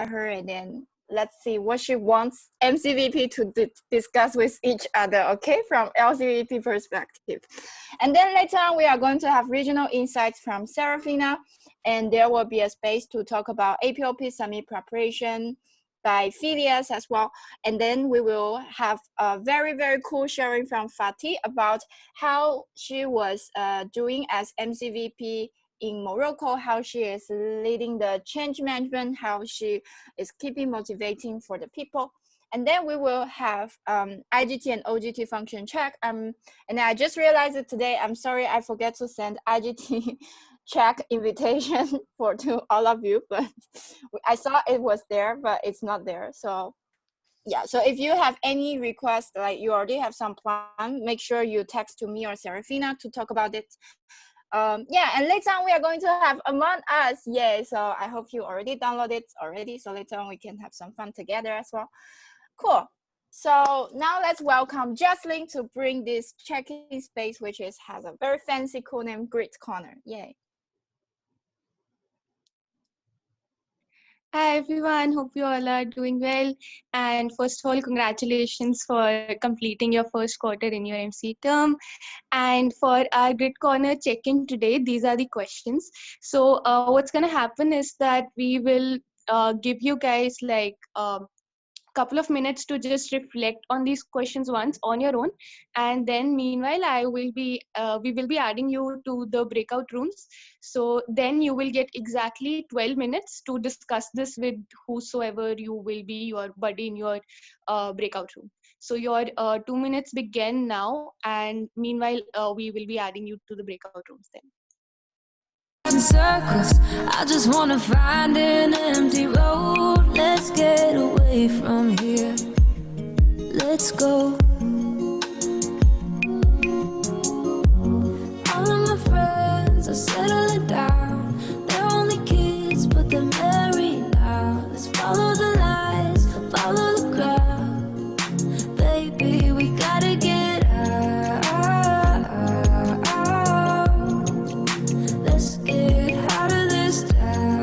her, and then let's see what she wants MCVP to discuss with each other, okay, from LCVP perspective. And then later on, we are going to have regional insights from Serafina, and there will be a space to talk about APOP summit preparation by Phileas as well. And then we will have a very, very cool sharing from Fatih about how she was doing as MCVP in Morocco, how she is leading the change management, how she is keeping motivating for the people. And then we will have iGT and oGT function check. And I just realized it today. I'm sorry, I forget to send iGT check invitation to all of you, but I saw it was there, but it's not there. So yeah, so if you have any request, like you already have some plan, make sure you text to me or Serafina to talk about it. Yeah, and later on we are going to have Among Us. Yay, so I hope you already downloaded it already, so later on we can have some fun together as well. Cool. So now let's welcome Jocelyn to bring this check-in space, which has a very fancy cool name, Grit Corner. Yay. Hi everyone, hope you all are doing well. And first of all, congratulations for completing your first quarter in your MC term. And for our Grid Corner check-in today, these are the questions. So what's going to happen is that we will give you guys like couple of minutes to just reflect on these questions once on your own, and then meanwhile we will be adding you to the breakout rooms. So then you will get exactly 12 minutes to discuss this with whosoever you will be your buddy in your breakout room. So your 2 minutes begin now, and meanwhile we will be adding you to the breakout rooms then. Circles, I just wanna find an empty road. Let's get away from here. Let's go. All of my friends are settling down. They're only kids, but they're married now. Let's follow the lights, follow the crowd. Baby, we gotta get out. Let's get out of this town.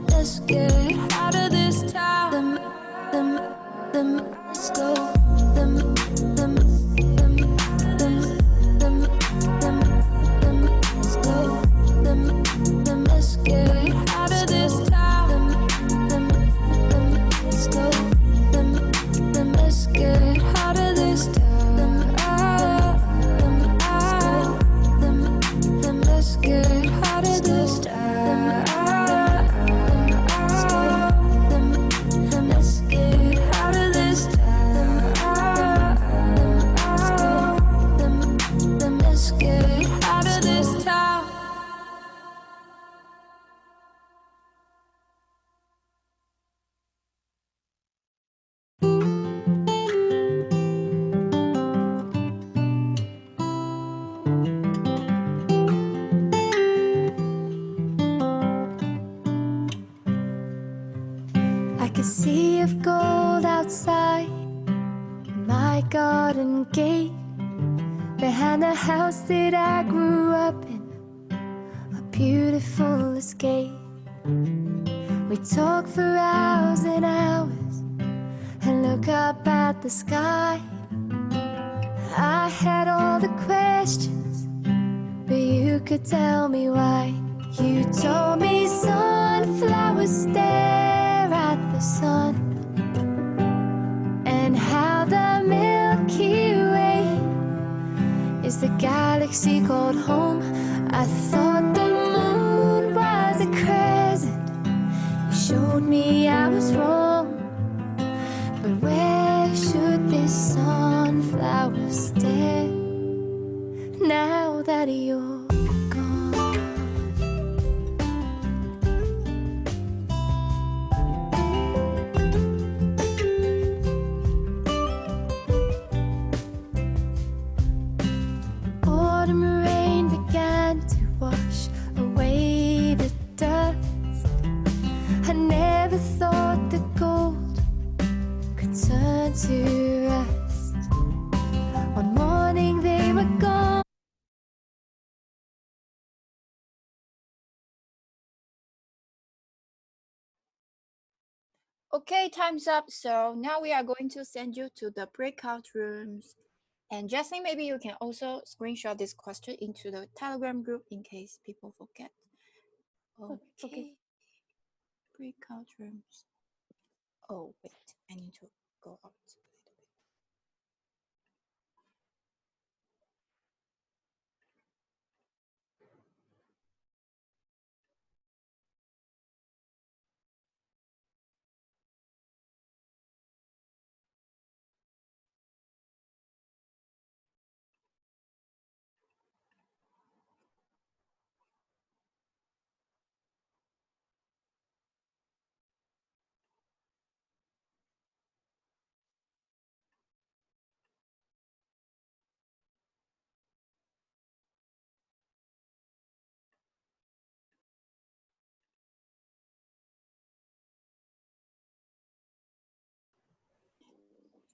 Let's get out of this town. Let's go. Let's get out of this town. Let's go. Let's get out of this town. Let's get out of this town. Let's get out of this town. Let's get out of this town. I can see of gold outside my garden gate, behind the house that I grew up in, a beautiful escape. We talk for hours and hours and look up at the sky. I had all the questions, but you could tell me why. You told me sunflowers stare at the sun, and how the Milky Way is the galaxy called home. I thought the moon was a crescent. You showed me I was wrong, but where should this sunflower stare now that you're gone? Autumn rain Okay, time's up. So now we are going to send you to the breakout rooms. And Jasmine, maybe you can also screenshot this question into the Telegram group in case people forget. Okay. Breakout rooms. Oh, wait, I need to go out.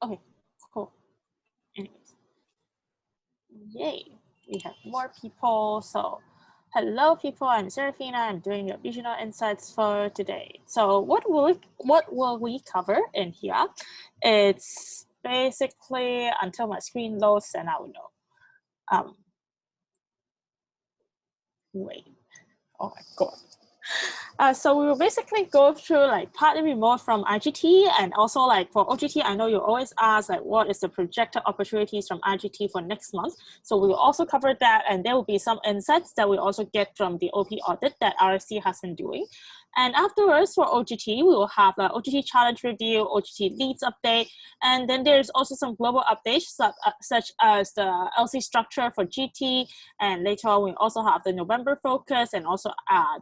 Okay, cool. Anyways, yay, we have more people. So hello people, I'm Serafina. I'm doing your regional insights for today. So what will we cover in here? It's basically until my screen loads and I will know. Wait, oh my god. So we will basically go through like partly remote from iGT, and also like for oGT, I know you always ask like what is the projected opportunities from iGT for next month. So we will also cover that, and there will be some insights that we also get from the OP audit that RSC has been doing. And afterwards for oGT, we will have the oGT challenge review, oGT leads update, and then there's also some global updates such as the LC structure for GT, and later on we also have the November focus and also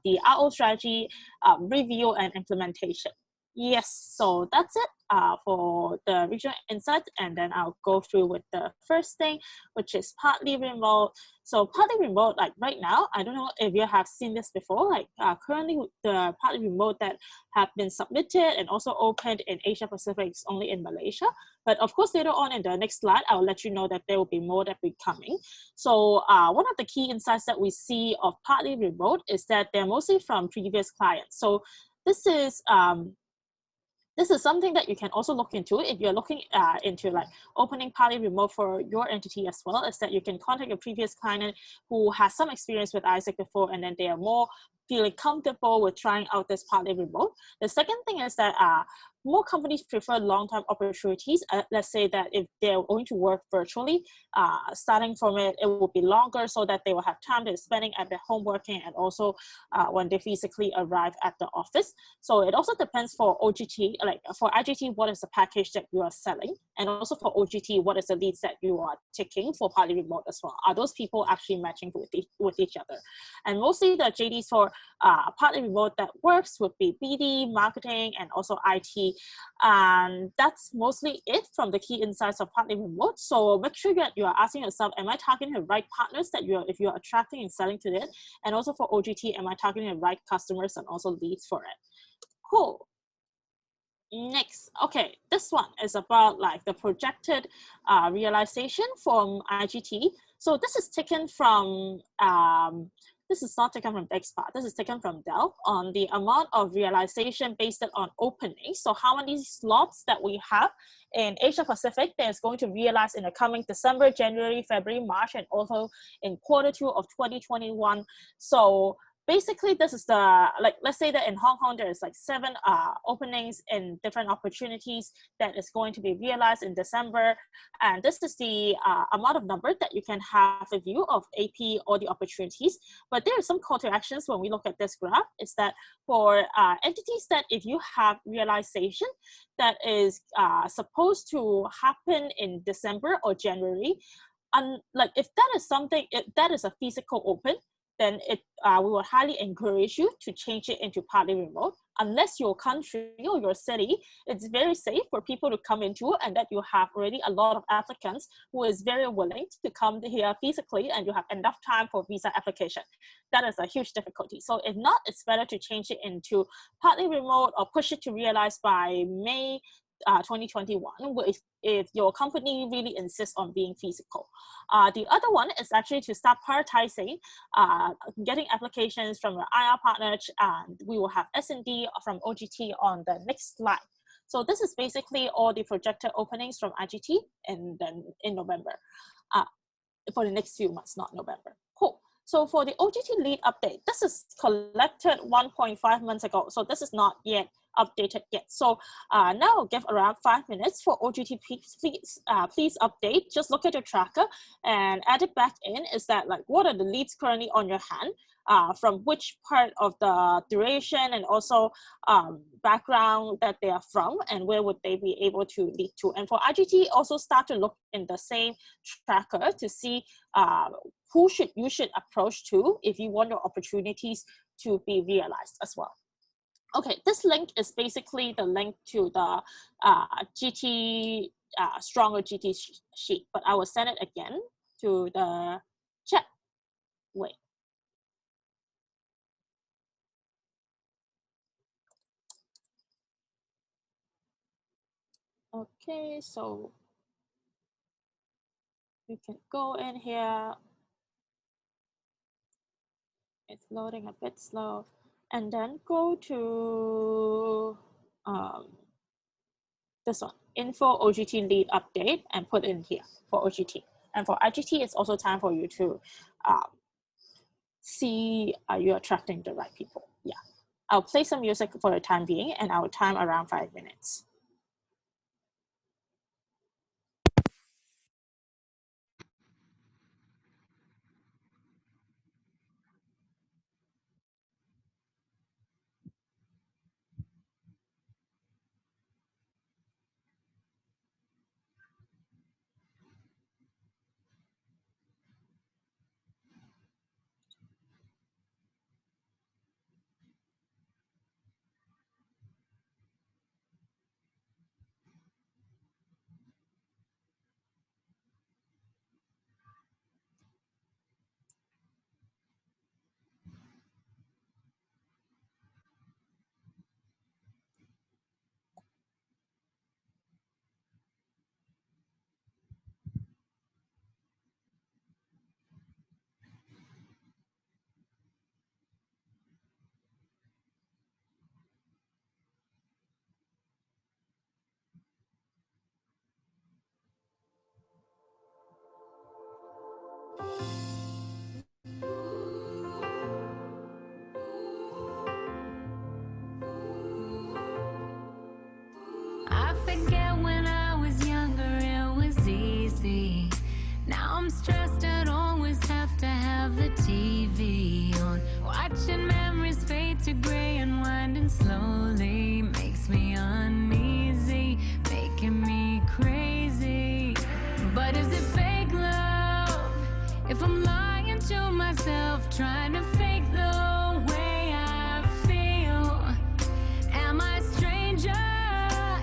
the RO strategy review and implementation. Yes, so that's it for the regional insights, and then I'll go through with the first thing, which is partly remote. So partly remote, like right now, I don't know if you have seen this before, like currently the partly remote that have been submitted and also opened in Asia Pacific is only in Malaysia. But of course, later on in the next slide, I'll let you know that there will be more that will be coming. So one of the key insights that we see of partly remote is that they're mostly from previous clients. So this is something that you can also look into if you're looking into like opening partly remote for your entity as well, is that you can contact your previous client who has some experience with Isaac before, and then they are more feeling comfortable with trying out this partly remote. The second thing is that more companies prefer long-term opportunities. Let's say that if they're going to work virtually, starting from it will be longer so that they will have time to spending at their home working, and also when they physically arrive at the office. So it also depends for oGT, like for iGT, what is the package that you are selling? And also for oGT, what is the leads that you are taking for partly remote as well? Are those people actually matching with each other? And mostly the JDs for partly remote that works would be BD, marketing, and also IT. And that's mostly it from the key insights of partly remote. So make sure that you are asking yourself, am I targeting the right partners that if you're attracting and selling to it? And also for oGT, am I targeting the right customers and also leads for it? Cool. Next, okay, this one is about like the projected realization from iGT. So this is taken from, this is not taken from Dexpart, this is taken from Dell on the amount of realization based on opening. So how many slots that we have in Asia Pacific that is going to realize in the coming December, January, February, March, and also in Q2 of 2021. So basically, this is the, like, let's say that in Hong Kong, there's like 7 openings in different opportunities that is going to be realized in December. And this is the amount of number that you can have a view of AP or the opportunities. But there are some call to actions when we look at this graph, is that for entities that if you have realization that is supposed to happen in December or January, like if that is something, if that is a physical open, then we will highly encourage you to change it into partly remote, unless your country or your city, it's very safe for people to come into, and that you have already a lot of applicants who is very willing to come here physically, and you have enough time for visa application. That is a huge difficulty. So if not, it's better to change it into partly remote or push it to realize by May 2021, if your company really insists on being physical. The other one is actually to start prioritizing getting applications from your IR partner, and we will have S&D from oGT on the next slide. So this is basically all the projected openings from iGT and then in November, for the next few months, not November. Cool. So for the oGT lead update, this is collected 1.5 months ago. So this is not yet updated yet. So now I'll give around 5 minutes for oGT, please update. Just look at your tracker and add it back in. Is that like, what are the leads currently on your hand? From which part of the duration and also background that they are from, and where would they be able to lead to. And for iGT, also start to look in the same tracker to see who you should approach to if you want your opportunities to be realized as well. Okay, this link is basically the link to the GT, Stronger GT sheet, but I will send it again to the chat. Wait. Okay, so you can go in here. It's loading a bit slow. And then go to this one, info oGT lead update, and put in here for oGT. And for iGT, it's also time for you to see are you attracting the right people. Yeah, I'll play some music for the time being, and I'll time around 5 minutes. I forget when I was younger, it was easy. Now I'm stressed, I'd always have to have the TV on. Watching memories fade to gray and winding slowly makes me uneasy, making me crazy. But is it fake love? If I'm lying to myself, trying to fake the way I feel, am I a stranger?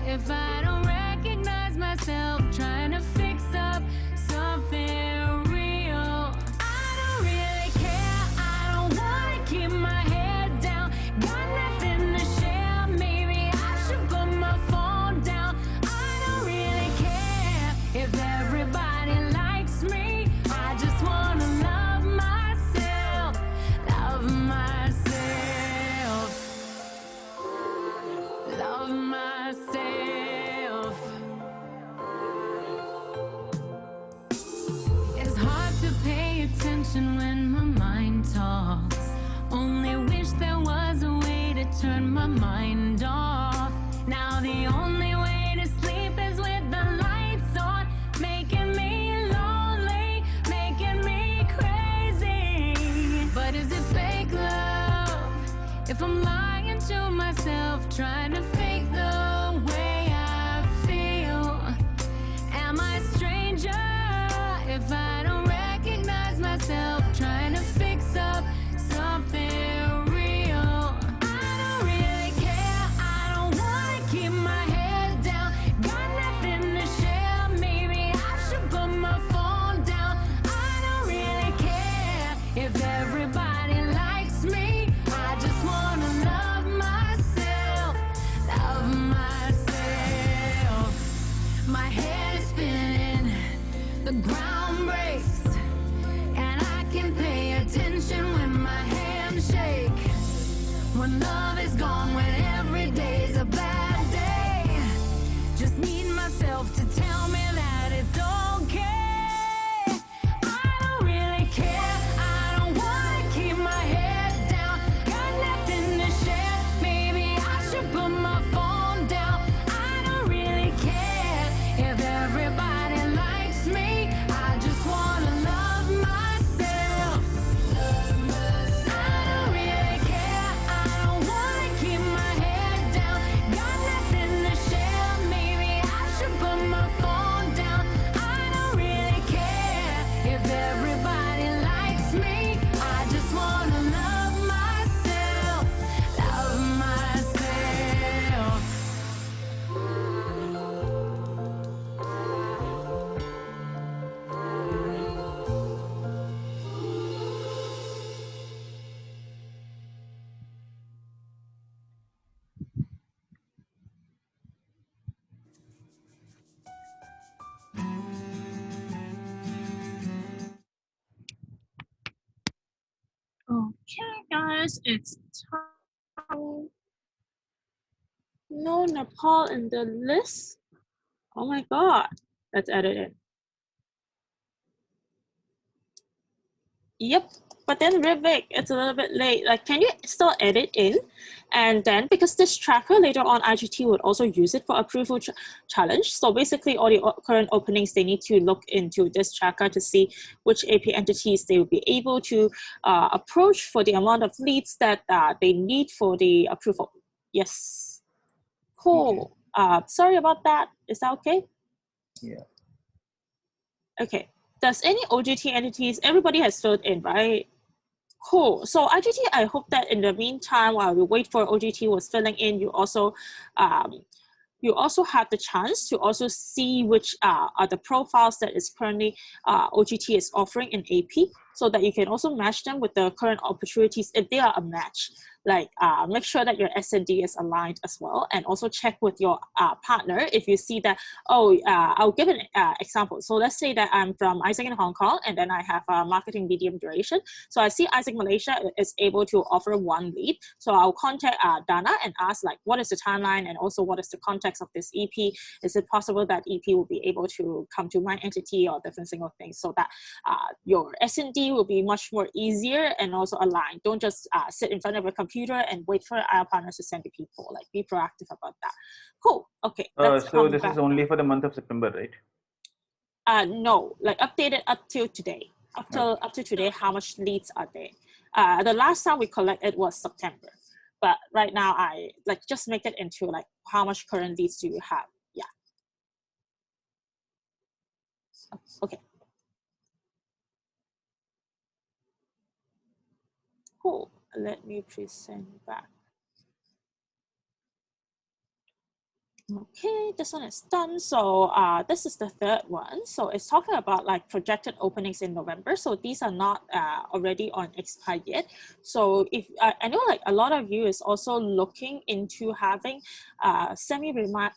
If I don't recognize myself, trying to fix up something real. I don't really care, I don't wanna keep my head down. Got nothing to share, maybe I should put my phone down. I don't really care if everybody likes me. I just wanna love myself, love myself, love myself. It's hard to pay attention when my mind talks. Only wish there was a way to turn my mind off. Now the only way to sleep is with the lights on, making me lonely, making me crazy. But is it fake love? If I'm lying to myself, trying to fake the way I feel, am I a stranger? If I don't recognize myself, trying to fix up something real. I don't really care, I don't wanna keep my head down. Got nothing to share, maybe I should put my phone down. I don't really care if everybody likes me. I just wanna love myself, love myself. My head is spinning, the ground breaks, and I can pay attention when my hands shake. When love is gone, when every day's a bad day, need myself to tell me that it's okay. I don't really care. I don't wanna keep my head down. Got nothing to share. Maybe I should put my phone down. I don't really care if everybody likes me. I just wanna love myself. I don't really care. I don't wanna keep my head down. Got nothing to share. Maybe I should put my phone down. I don't really care if everybody likes me. I just wanna love myself. Love myself. Okay, guys, it's time. No Nepal in the list. Oh my God. Let's edit it. Yep, but then Rivik, it's a little bit late. Like, can you still edit in? And then, because this tracker later on, iGT would also use it for approval challenge. So basically, all the current openings, they need to look into this tracker to see which AP entities they will be able to approach for the amount of leads that they need for the approval. Yes. Cool. Sorry about that. Is that okay? Yeah. Okay. Does any oGT entities, everybody has filled in, right? Cool. So iGT, I hope that in the meantime, while we wait for oGT was filling in, you also have the chance to also see which are the profiles that is currently oGT is offering in AP, so that you can also match them with the current opportunities if they are a match. Like make sure that your S&D is aligned as well, and also check with your partner if you see that, I'll give an example. So let's say that I'm from Isaac in Hong Kong, and then I have a marketing medium duration. So I see Isaac Malaysia is able to offer one lead. So I'll contact Dana and ask, like, what is the timeline, and also what is the context of this EP? Is it possible that EP will be able to come to my entity, or different single things, so that your S&D will be much more easier and also aligned. Don't just sit in front of a computer and wait for our partners to send the people. Like, be proactive about that. Cool. Okay. So this is only for the month of September, right? No, like updated up till today. Up to today, how much leads are there? The last time we collected was September, but right now I like just make it into like how much current leads do you have? Yeah. Okay. Cool. Let me present back. Okay, this one is done. So this is the third one. So it's talking about like projected openings in November. So these are not already on expire yet. So if I know like a lot of you is also looking into having semi-remote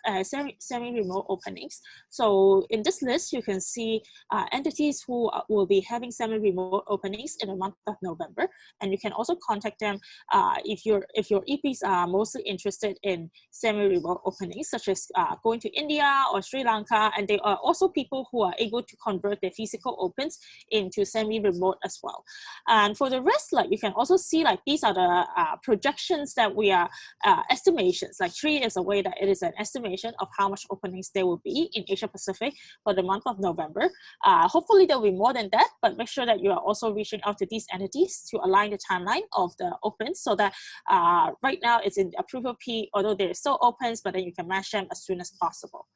openings. So in this list, you can see entities who will be having semi-remote openings in the month of November, and you can also contact them if your EPs are mostly interested in semi-remote openings, such as going to India or Sri Lanka, and they are also people who are able to convert their physical opens into semi-remote as well. And for the rest, like you can also see like these are the projections that we are estimations. Like 3 is a way that it is an estimation of how much openings there will be in Asia Pacific for the month of November. Hopefully there will be more than that, but make sure that you are also reaching out to these entities to align the timeline of the opens, so that right now it's in the approval P, although there is still opens, but then you can match them as soon as possible.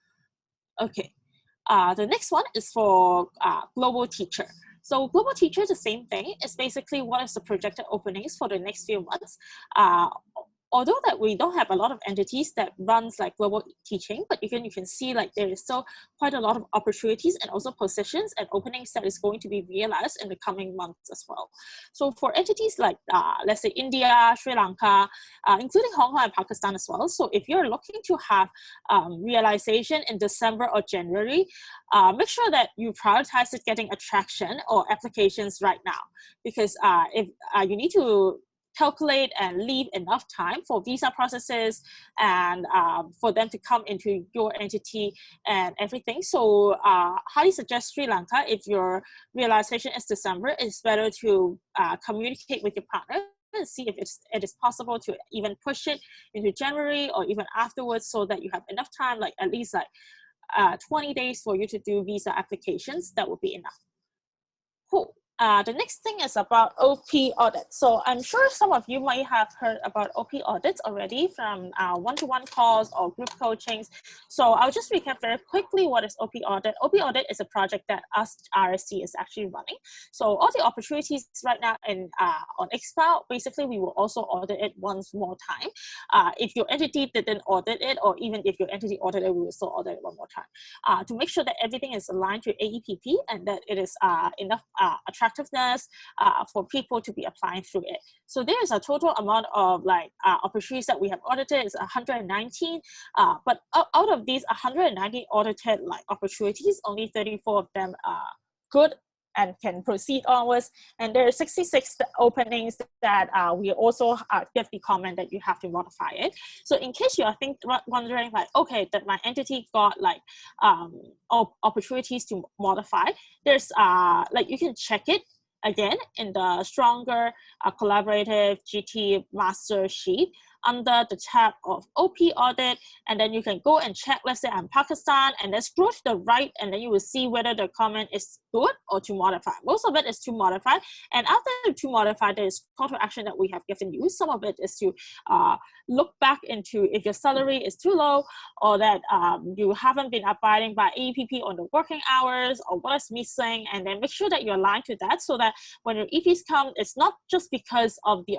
Okay, the next one is for global teacher. So global teacher is the same thing. It's basically what is the projected openings for the next few months. Although that we don't have a lot of entities that runs like global teaching, but you can see like there is still quite a lot of opportunities and also positions and openings that is going to be realized in the coming months as well. So for entities like let's say India, Sri Lanka, including Hong Kong and Pakistan as well. So if you're looking to have realization in December or January, make sure that you prioritize it getting attraction or applications right now, because if you need to calculate and leave enough time for visa processes and for them to come into your entity and everything. So highly suggest Sri Lanka. If your realization is December, it's better to communicate with your partner and see if it is possible to even push it into January or even afterwards, so that you have enough time, like at least like 20 days for you to do visa applications. That would be enough. Cool. The next thing is about OP audit. So I'm sure some of you might have heard about OP audits already from one-to-one calls or group coachings. So I'll just recap very quickly what is OP audit. OP audit is a project that us RSC is actually running. So all the opportunities right now in on Expound, basically we will also audit it once more time. If your entity didn't audit it, or even if your entity audited it, we will still audit it one more time to make sure that everything is aligned to AEPP and that it is enough attractiveness for people to be applying through it. So there is a total amount of like opportunities that we have audited is 119, but out of these 119 audited like opportunities, only 34 of them are good and can proceed onwards, and there are 66 openings that we also give the comment that you have to modify it. So in case you are wondering like, okay, that my entity got like opportunities to modify, there's like you can check it again in the Stronger Collaborative GT Master Sheet under the tab of OP audit, and then you can go and check, let's say I'm Pakistan, and then scroll to the right, and then you will see whether the comment is good or to modify. Most of it is to modify, and after to modify, there is call to action that we have given you. Some of it is to look back into if your salary is too low, or that you haven't been abiding by AEPP on the working hours, or what is missing, and then make sure that you're aligned to that, so that when your EPs come, it's not just because of the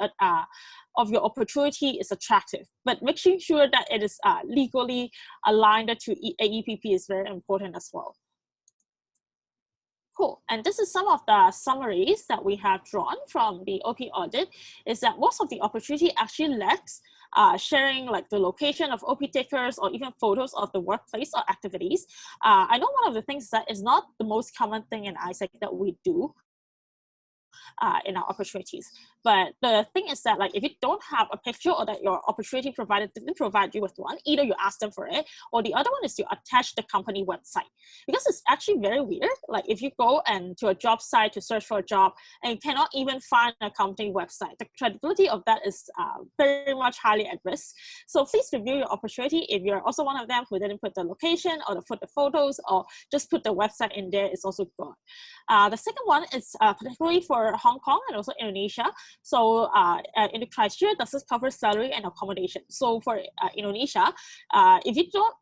of your opportunity is attractive, but making sure that it is legally aligned to AEPP is very important as well. Cool, and this is some of the summaries that we have drawn from the OP audit, is that most of the opportunity actually lacks sharing like the location of OP takers or even photos of the workplace or activities. I know one of the things that is not the most common thing in ISEC that we do in our opportunities. But the thing is that like if you don't have a picture, or that your opportunity provider didn't provide you with one, either you ask them for it, or the other one is to attach the company website. Because it's actually very weird. Like if you go and to a job site to search for a job and you cannot even find a company website, the credibility of that is very much highly at risk. So please review your opportunity. If you're also one of them who didn't put the location or put the photos or just put the website in there, it's also good. The second one is particularly for Hong Kong and also Indonesia. So in the criteria, does this cover salary and accommodation? So for Indonesia, if you don't,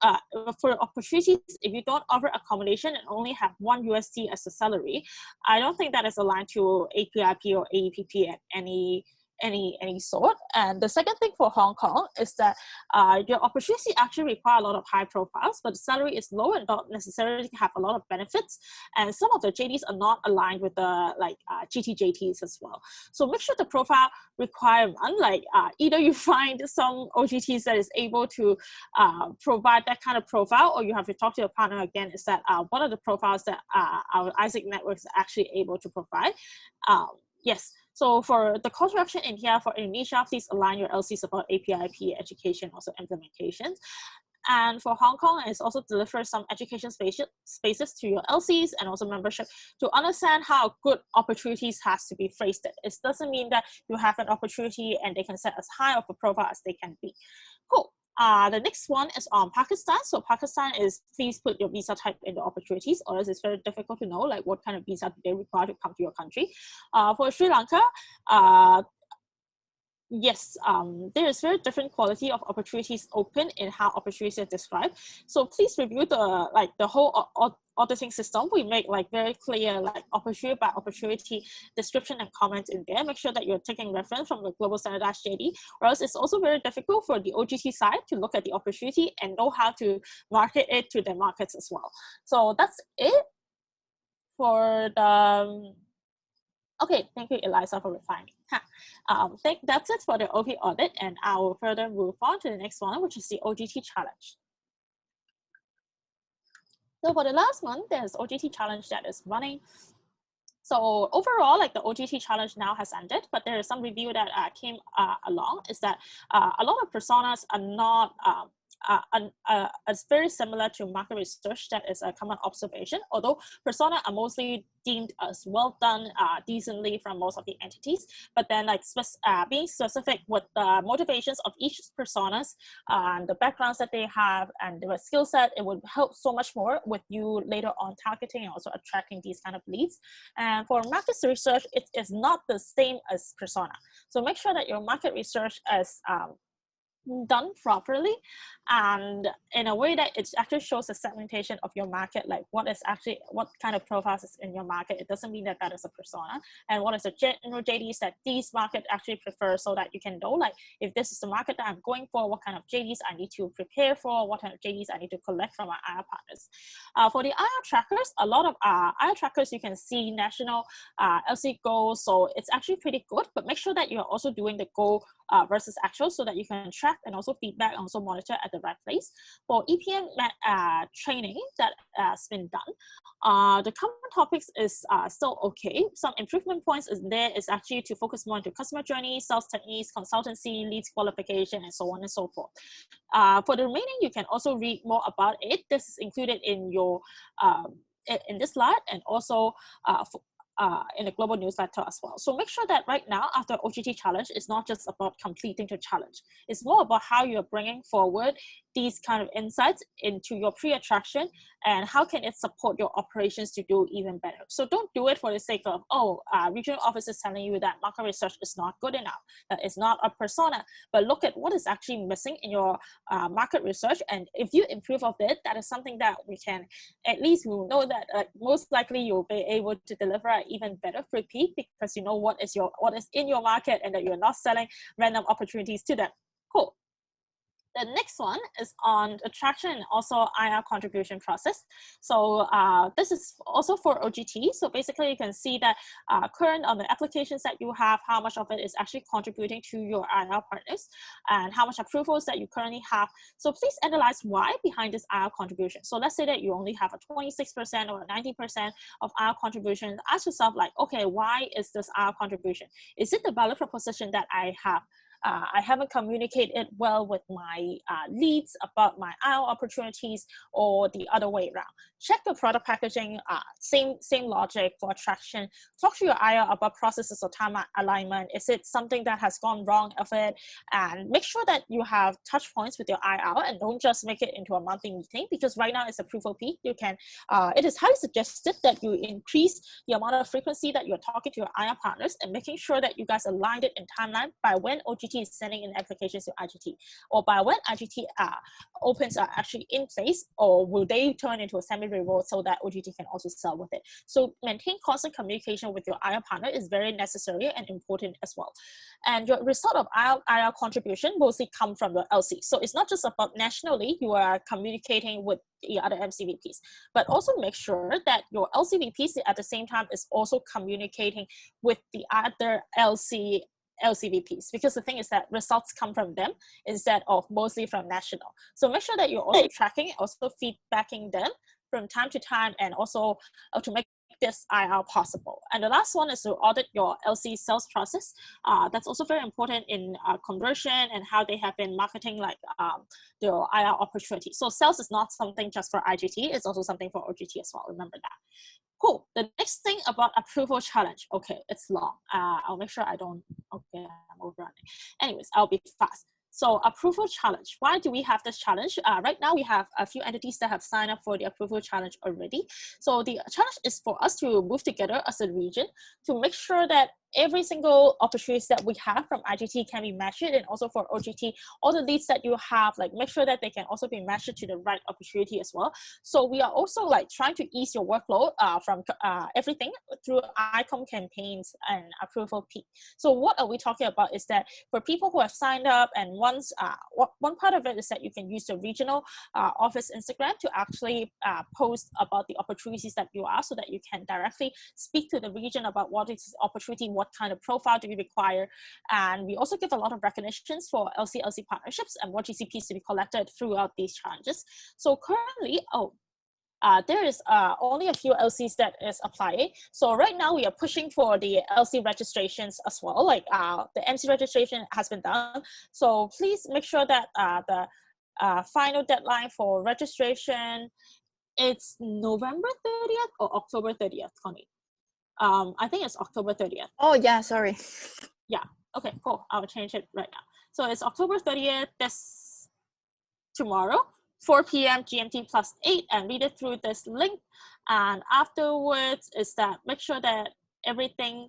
for opportunities, if you don't offer accommodation and only have $1 USD as a salary, I don't think that is aligned to APIP or AEPP at any sort. And the second thing for Hong Kong is that your opportunity actually require a lot of high profiles, but the salary is low and don't necessarily have a lot of benefits. And some of the JDs are not aligned with the like GTJTs as well. So make sure the profile requirement, like either you find some OGTs that is able to provide that kind of profile, or you have to talk to your partner again, is that what are the profiles that our ISEC networks are actually able to provide. Yes. So for the call to action in here for Indonesia, please align your LCs about APIP, education, also implementations. And for Hong Kong, it's also deliver some education spaces to your LCs and also membership to understand how good opportunities has to be phrased. It doesn't mean that you have an opportunity and they can set as high of a profile as they can be. Cool. The next one is on Pakistan. So Pakistan is, please put your visa type in the opportunities, or else it's very difficult to know like what kind of visa do they require to come to your country. For Sri Lanka, yes, there is very different quality of opportunities open in how opportunities are described. So please review the whole auditing system. We make like very clear like opportunity by opportunity description and comments in there. Make sure that you're taking reference from the global standardized JD, or else it's also very difficult for the OGT side to look at the opportunity and know how to market it to their markets as well. So that's it for the. Okay, thank you, Eliza, for refining. That's it for the OP audit, and I will further move on to the next one, which is the OGT challenge. So for the last one, there's OGT challenge that is running. So overall, like the OGT challenge now has ended, but there is some review that came along, is that a lot of personas are not it's very similar to market research. That is a common observation, although persona are mostly deemed as well done decently from most of the entities, but then like being specific with the motivations of each personas and the backgrounds that they have and their skill set, it would help so much more with you later on targeting and also attracting these kind of leads. And for market research, it is not the same as persona. So make sure that your market research is done properly and in a way that it actually shows the segmentation of your market, like what kind of profiles is in your market. It doesn't mean that that is a persona, and what is the general JDs that these market actually prefer, so that you can know, like, if this is the market that I'm going for, what kind of JDs I need to prepare for, what kind of JDs I need to collect from my IR partners. For the IR trackers, a lot of IR trackers, you can see national LC goals, so it's actually pretty good, but make sure that you're also doing the goal versus actual, so that you can track and also feedback and also monitor at the right place. For EPM training that has been done, the common topics is still okay. Some improvement points is actually to focus more into customer journey, sales techniques, consultancy, leads qualification, and so on and so forth. For the remaining, you can also read more about it. This is included in your in this slide, and also in the global newsletter as well. So make sure that right now, after OGT challenge, it's not just about completing the challenge. It's more about how you're bringing forward these kind of insights into your pre-attraction and how can it support your operations to do even better. So don't do it for the sake of, regional office is telling you that market research is not good enough, that it's not a persona, but look at what is actually missing in your market research. And if you improve of it, that is something that we can, at least we'll know that most likely you'll be able to deliver an even better repeat, because you know what is in your market and that you're not selling random opportunities to them. Cool. The next one is on attraction and also IR contribution process. So this is also for OGT. So basically you can see that current on the applications that you have, how much of it is actually contributing to your IR partners and how much approvals that you currently have. So please analyze why behind this IR contribution. So let's say that you only have a 26% or 90% of IR contribution. Ask yourself, like, okay, why is this IR contribution? Is it the value proposition that I have? I haven't communicated well with my leads about my IR opportunities, or the other way around. Check your product packaging, same logic for attraction. Talk to your IR about processes or time alignment. Is it something that has gone wrong of it? And make sure that you have touch points with your IR and don't just make it into a monthly meeting, because right now it's a proof of peak. You can, it is highly suggested that you increase the amount of frequency that you're talking to your IR partners and making sure that you guys aligned it in timeline by when OGT is sending in applications to iGT, or by when iGT opens are actually in place, or will they turn into a semi-reward so that OGT can also sell with it. So maintain constant communication with your IR partner is very necessary and important as well. And your result of IR contribution mostly come from your LC. So it's not just about nationally you are communicating with the other MCVPs, but also make sure that your LCVPs at the same time is also communicating with the other LCVPs, because the thing is that results come from them instead of mostly from national. So make sure that you're also tracking, also feedbacking them from time to time, and also to make this IR possible. And the last one is to audit your LC sales process. That's also very important in conversion and how they have been marketing like their IR opportunity. So sales is not something just for iGT, it's also something for OGT as well, remember that. Cool. The next thing about approval challenge. Okay, it's long. I'll make sure I don't, okay, I'm overrunning. Anyways, I'll be fast. So approval challenge, why do we have this challenge? Right now we have a few entities that have signed up for the approval challenge already. So the challenge is for us to move together as a region to make sure that every single opportunity that we have from iGT can be matched, and also for OGT, all the leads that you have, like make sure that they can also be matched to the right opportunity as well. So we are also like trying to ease your workload from everything through ICOM campaigns and approval peak. So what are we talking about is that for people who have signed up, and once one part of it is that you can use the regional office Instagram to actually post about the opportunities that you are, so that you can directly speak to the region about what is the opportunity, what kind of profile do we require. And we also give a lot of recognitions for LC partnerships and what GCPs to be collected throughout these challenges. So currently, there is only a few LCs that is applying. So right now we are pushing for the LC registrations as well. Like the MC registration has been done. So please make sure that the final deadline for registration, it's November 30th or October 30th, Connie. I think it's October 30th. Oh yeah, sorry. Yeah, okay, cool. I'll change it right now. So it's October 30th, this tomorrow, 4 p.m. GMT +8, and read it through this link. And afterwards is that make sure that everything,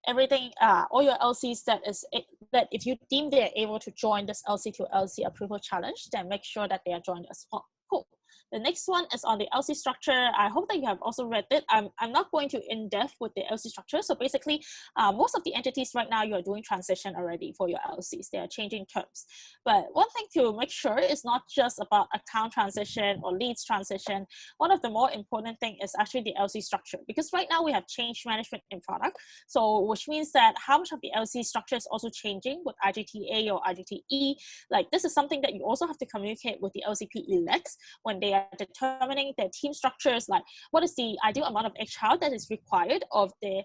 all your LCs that if you deem they're able to join this LC to LC approval challenge, then make sure that they are joined as well. Cool. The next one is on the LC structure. I hope that you have also read it. I'm not going to in-depth with the LC structure. So basically, most of the entities right now, you're doing transition already for your LCs. They are changing terms. But one thing to make sure is not just about account transition or leads transition. One of the more important thing is actually the LC structure, because right now we have change management in product. So which means that how much of the LC structure is also changing with iGTA or iGTE. Like this is something that you also have to communicate with the LCP elects when they are determining their team structures, like what is the ideal amount of HR that is required of their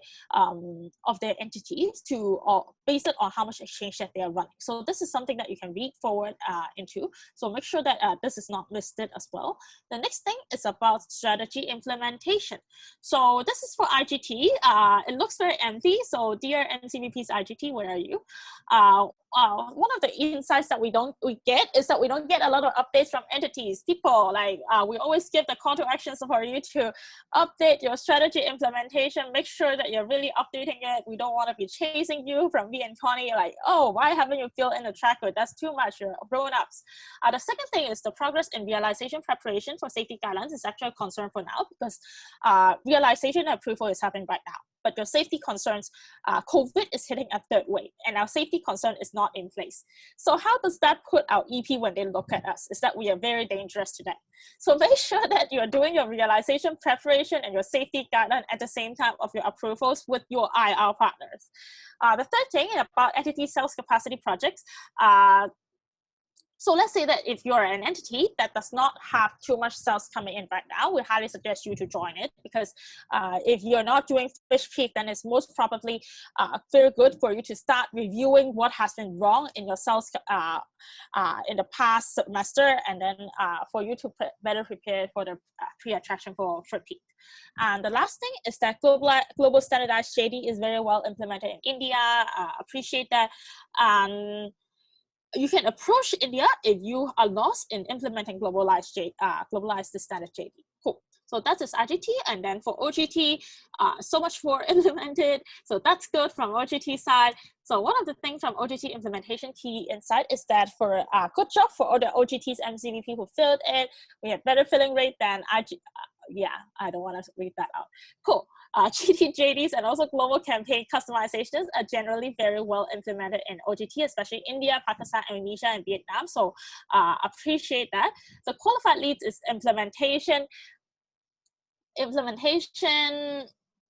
entities to, or based on how much exchange that they are running. So this is something that you can read forward into. So make sure that this is not listed as well. The next thing is about strategy implementation. So this is for iGT. It looks very empty. So dear MCVP's iGT, where are you? One of the insights that we get is that we don't get a lot of updates from entities. People, like we always give the call to actions for you to update your strategy implementation. Make sure that you're really updating it. We don't want to be chasing you from me and Connie, like, oh, why haven't you filled in the tracker? That's too much, you're grown-ups. The second thing is the progress in realization preparation for safety guidelines is actually a concern for now, because realization approval is happening right now. But your safety concerns, COVID is hitting a third wave, and our safety concern is not in place. So how does that put our EP when they look at us? Is that we are very dangerous to them. So make sure that you're doing your realization preparation and your safety guideline at the same time of your approvals with your IR partners. The third thing about entity sales capacity projects, so let's say that if you're an entity that does not have too much sales coming in right now, we highly suggest you to join it, because if you're not doing fish peak, then it's most probably very good for you to start reviewing what has been wrong in your sales in the past semester, and then for you to better prepare for the pre-attraction for peak. And the last thing is that global standardized JD is very well implemented in India. Appreciate that. You can approach India if you are lost in implementing globalized the standard JD. Cool. So that is iGT, and then for OGT, so much more implemented. So that's good from OGT side. So one of the things from OGT implementation key insight is that for good job for all the OGTs MCVP who filled it. We have better filling rate than yeah, I don't want to read that out. Cool. GTJDs and also global campaign customizations are generally very well implemented in OGT, especially India, Pakistan, Indonesia, and Vietnam. So appreciate that. The qualified leads is implementation,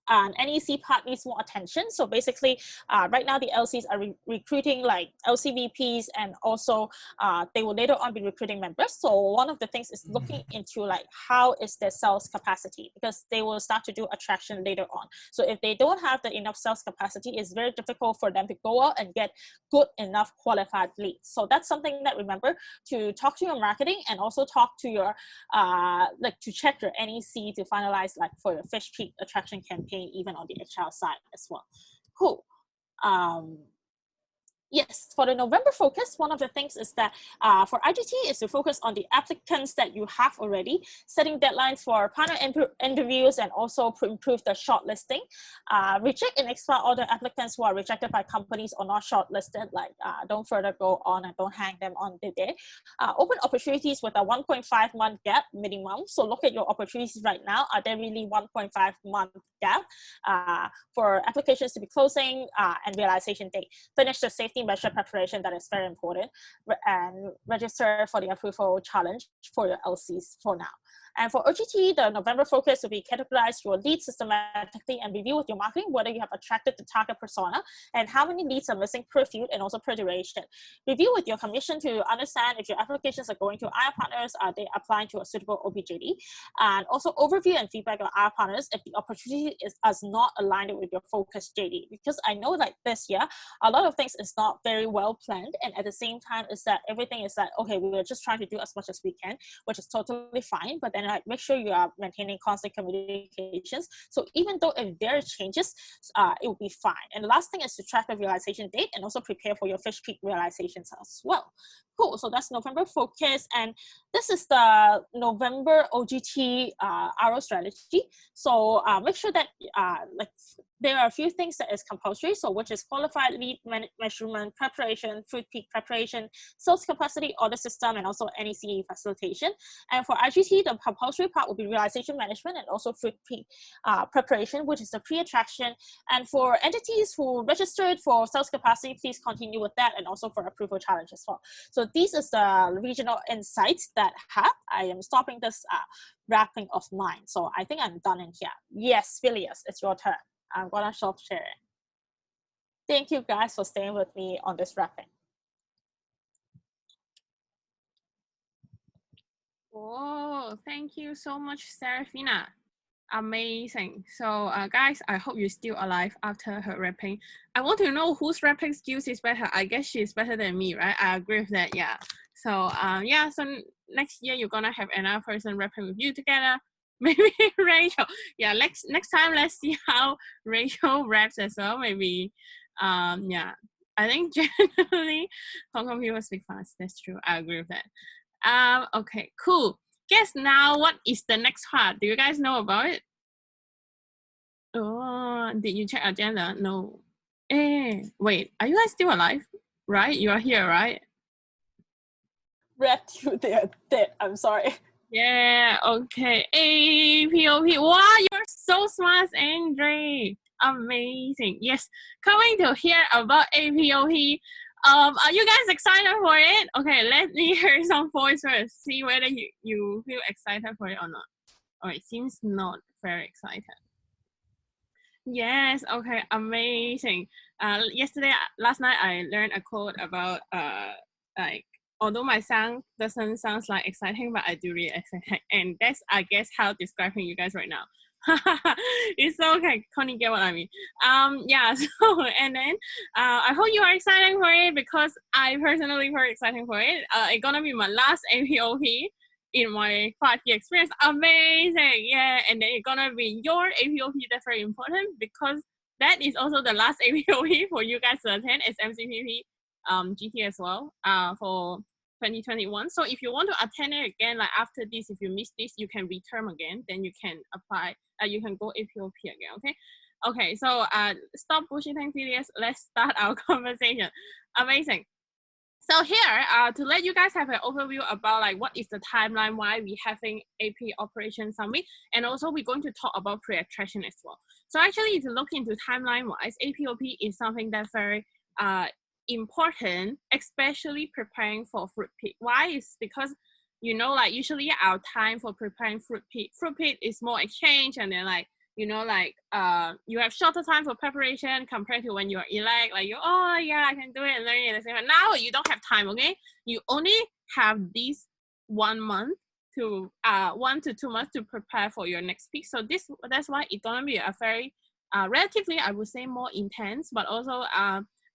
and NEC part needs more attention. So basically, right now the LCs are recruiting like LCVPs, and also they will later on be recruiting members. So one of the things is looking into like how is their sales capacity, because they will start to do attraction later on. So if they don't have the enough sales capacity, it's very difficult for them to go out and get good enough qualified leads. So that's something that remember to talk to your marketing, and also talk to your like to check your NEC to finalize like for your fish peak attraction campaign, even on the HR side as well. Cool. Yes, for the November focus, one of the things is that for iGT is to focus on the applicants that you have already, setting deadlines for partner interviews, and also improve the shortlisting. Reject and expel all the applicants who are rejected by companies or not shortlisted, like don't further go on and don't hang them on the day. Open opportunities with a 1.5 month gap minimum. So look at your opportunities right now. Are there really 1.5 month gap for applications to be closing and realization date? Finish the safety measure preparation, that is very important, and register for the approval challenge for your LCs for now. And for OGT, the November focus will be categorize your leads systematically and review with your marketing whether you have attracted the target persona and how many leads are missing per field and also per duration. Review with your commission to understand if your applications are going to IR partners, are they applying to a suitable OBJD, and also overview and feedback on IR partners if the opportunity is not aligned with your focus JD. Because I know like this year, a lot of things is not very well planned, and at the same time is that everything is that, okay, we're just trying to do as much as we can, which is totally fine, but then like make sure you are maintaining constant communications. So even though if there are changes, it will be fine. And the last thing is to track the realization date and also prepare for your fish peak realizations as well. Cool, so that's November focus, and this is the November OGT RO strategy. So make sure that like there are a few things that is compulsory, so which is qualified lead measurement, preparation, fruit peak preparation, sales capacity, order system, and also NECE facilitation. And for iGT, the compulsory part will be realization management and also fruit peak preparation, which is the pre-attraction. And for entities who registered for sales capacity, please continue with that, and also for approval challenge as well. So these is the regional insights that I am stopping this wrapping of mine. So I think I'm done in here. Yes, Phileas, it's your turn. I'm gonna stop sharing. Thank you guys for staying with me on this wrapping. Oh, thank you so much, Serafina. Amazing. So guys, I hope you're still alive after her rapping. I want to know whose rapping skills is better. I guess she's better than me, right? I agree with that, yeah. So yeah, so next year you're gonna have another person rapping with you together. Maybe Rachel. Yeah, next time let's see how Rachel raps as well. Maybe yeah. I think generally Hong Kong people speak fast. That's true. I agree with that. Okay, cool. Guess now what is the next part? Do you guys know about it? Oh, did you check agenda? No. Wait, are you guys still alive? Right? You are here, right? Rap you, they're dead. I'm sorry. Yeah, okay. APOP. Wow, you're so smart, Andre. Amazing. Yes, coming to hear about APOP. Are you guys excited for it? Okay, let me hear some voice first. See whether you feel excited for it or not. Alright, seems not very excited. Yes, okay, amazing. Last night I learned a quote about like, although my sound doesn't sound like exciting, but I do really exciting, and that's I guess how describing you guys right now. It's okay, Connie, get what I mean. Yeah, so and then I hope you are excited for it, because I personally very excited for it. It's gonna be my last APOP in my 5-year experience. Amazing, yeah. And then it's gonna be your APOP. That's very important, because that is also the last APOP for you guys to attend as MCPP GT as well for 2021. So if you want to attend it again, like after this, if you miss this, you can return again, then you can apply, you can go APOP again, okay, so stop bullshitting videos, let's start our conversation. Amazing. So here, to let you guys have an overview about like what is the timeline, why we having AP Operation Summit, and also we're going to talk about pre-attraction as well. So actually, if you look into timeline-wise, APOP is something that's very important, especially preparing for fruit peak. Why? Is because, you know, like usually our time for preparing fruit peak is more exchange, and then like, you know, like you have shorter time for preparation compared to when you're elect, like you, oh yeah, I can do it and learn it at the same time. Now you don't have time, okay? You only have this 1 month to 1 to 2 months to prepare for your next peak. So that's why it's gonna be a very relatively, I would say, more intense, but also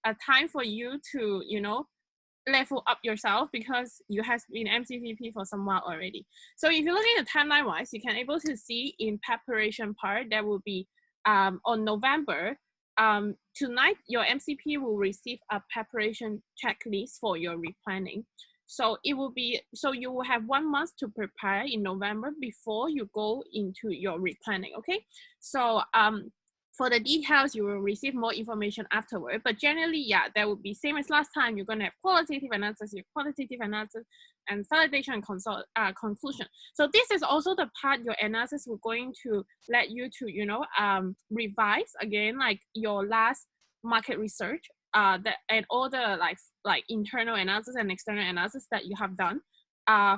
a time for you to, you know, level up yourself, because you have been MCVP for some while already. So if you look at the timeline wise, you can able to see in preparation part, there will be on November, tonight your MCP will receive a preparation checklist for your replanning. So it will be, so you will have 1 month to prepare in November before you go into your replanning, okay? So for the details, you will receive more information afterward. But generally, yeah, that would be same as last time. You're going to have qualitative analysis, your quantitative analysis, and validation and conclusion. So this is also the part your analysis will going to let you to, you know, revise again, like your last market research, and all the like internal analysis and external analysis that you have done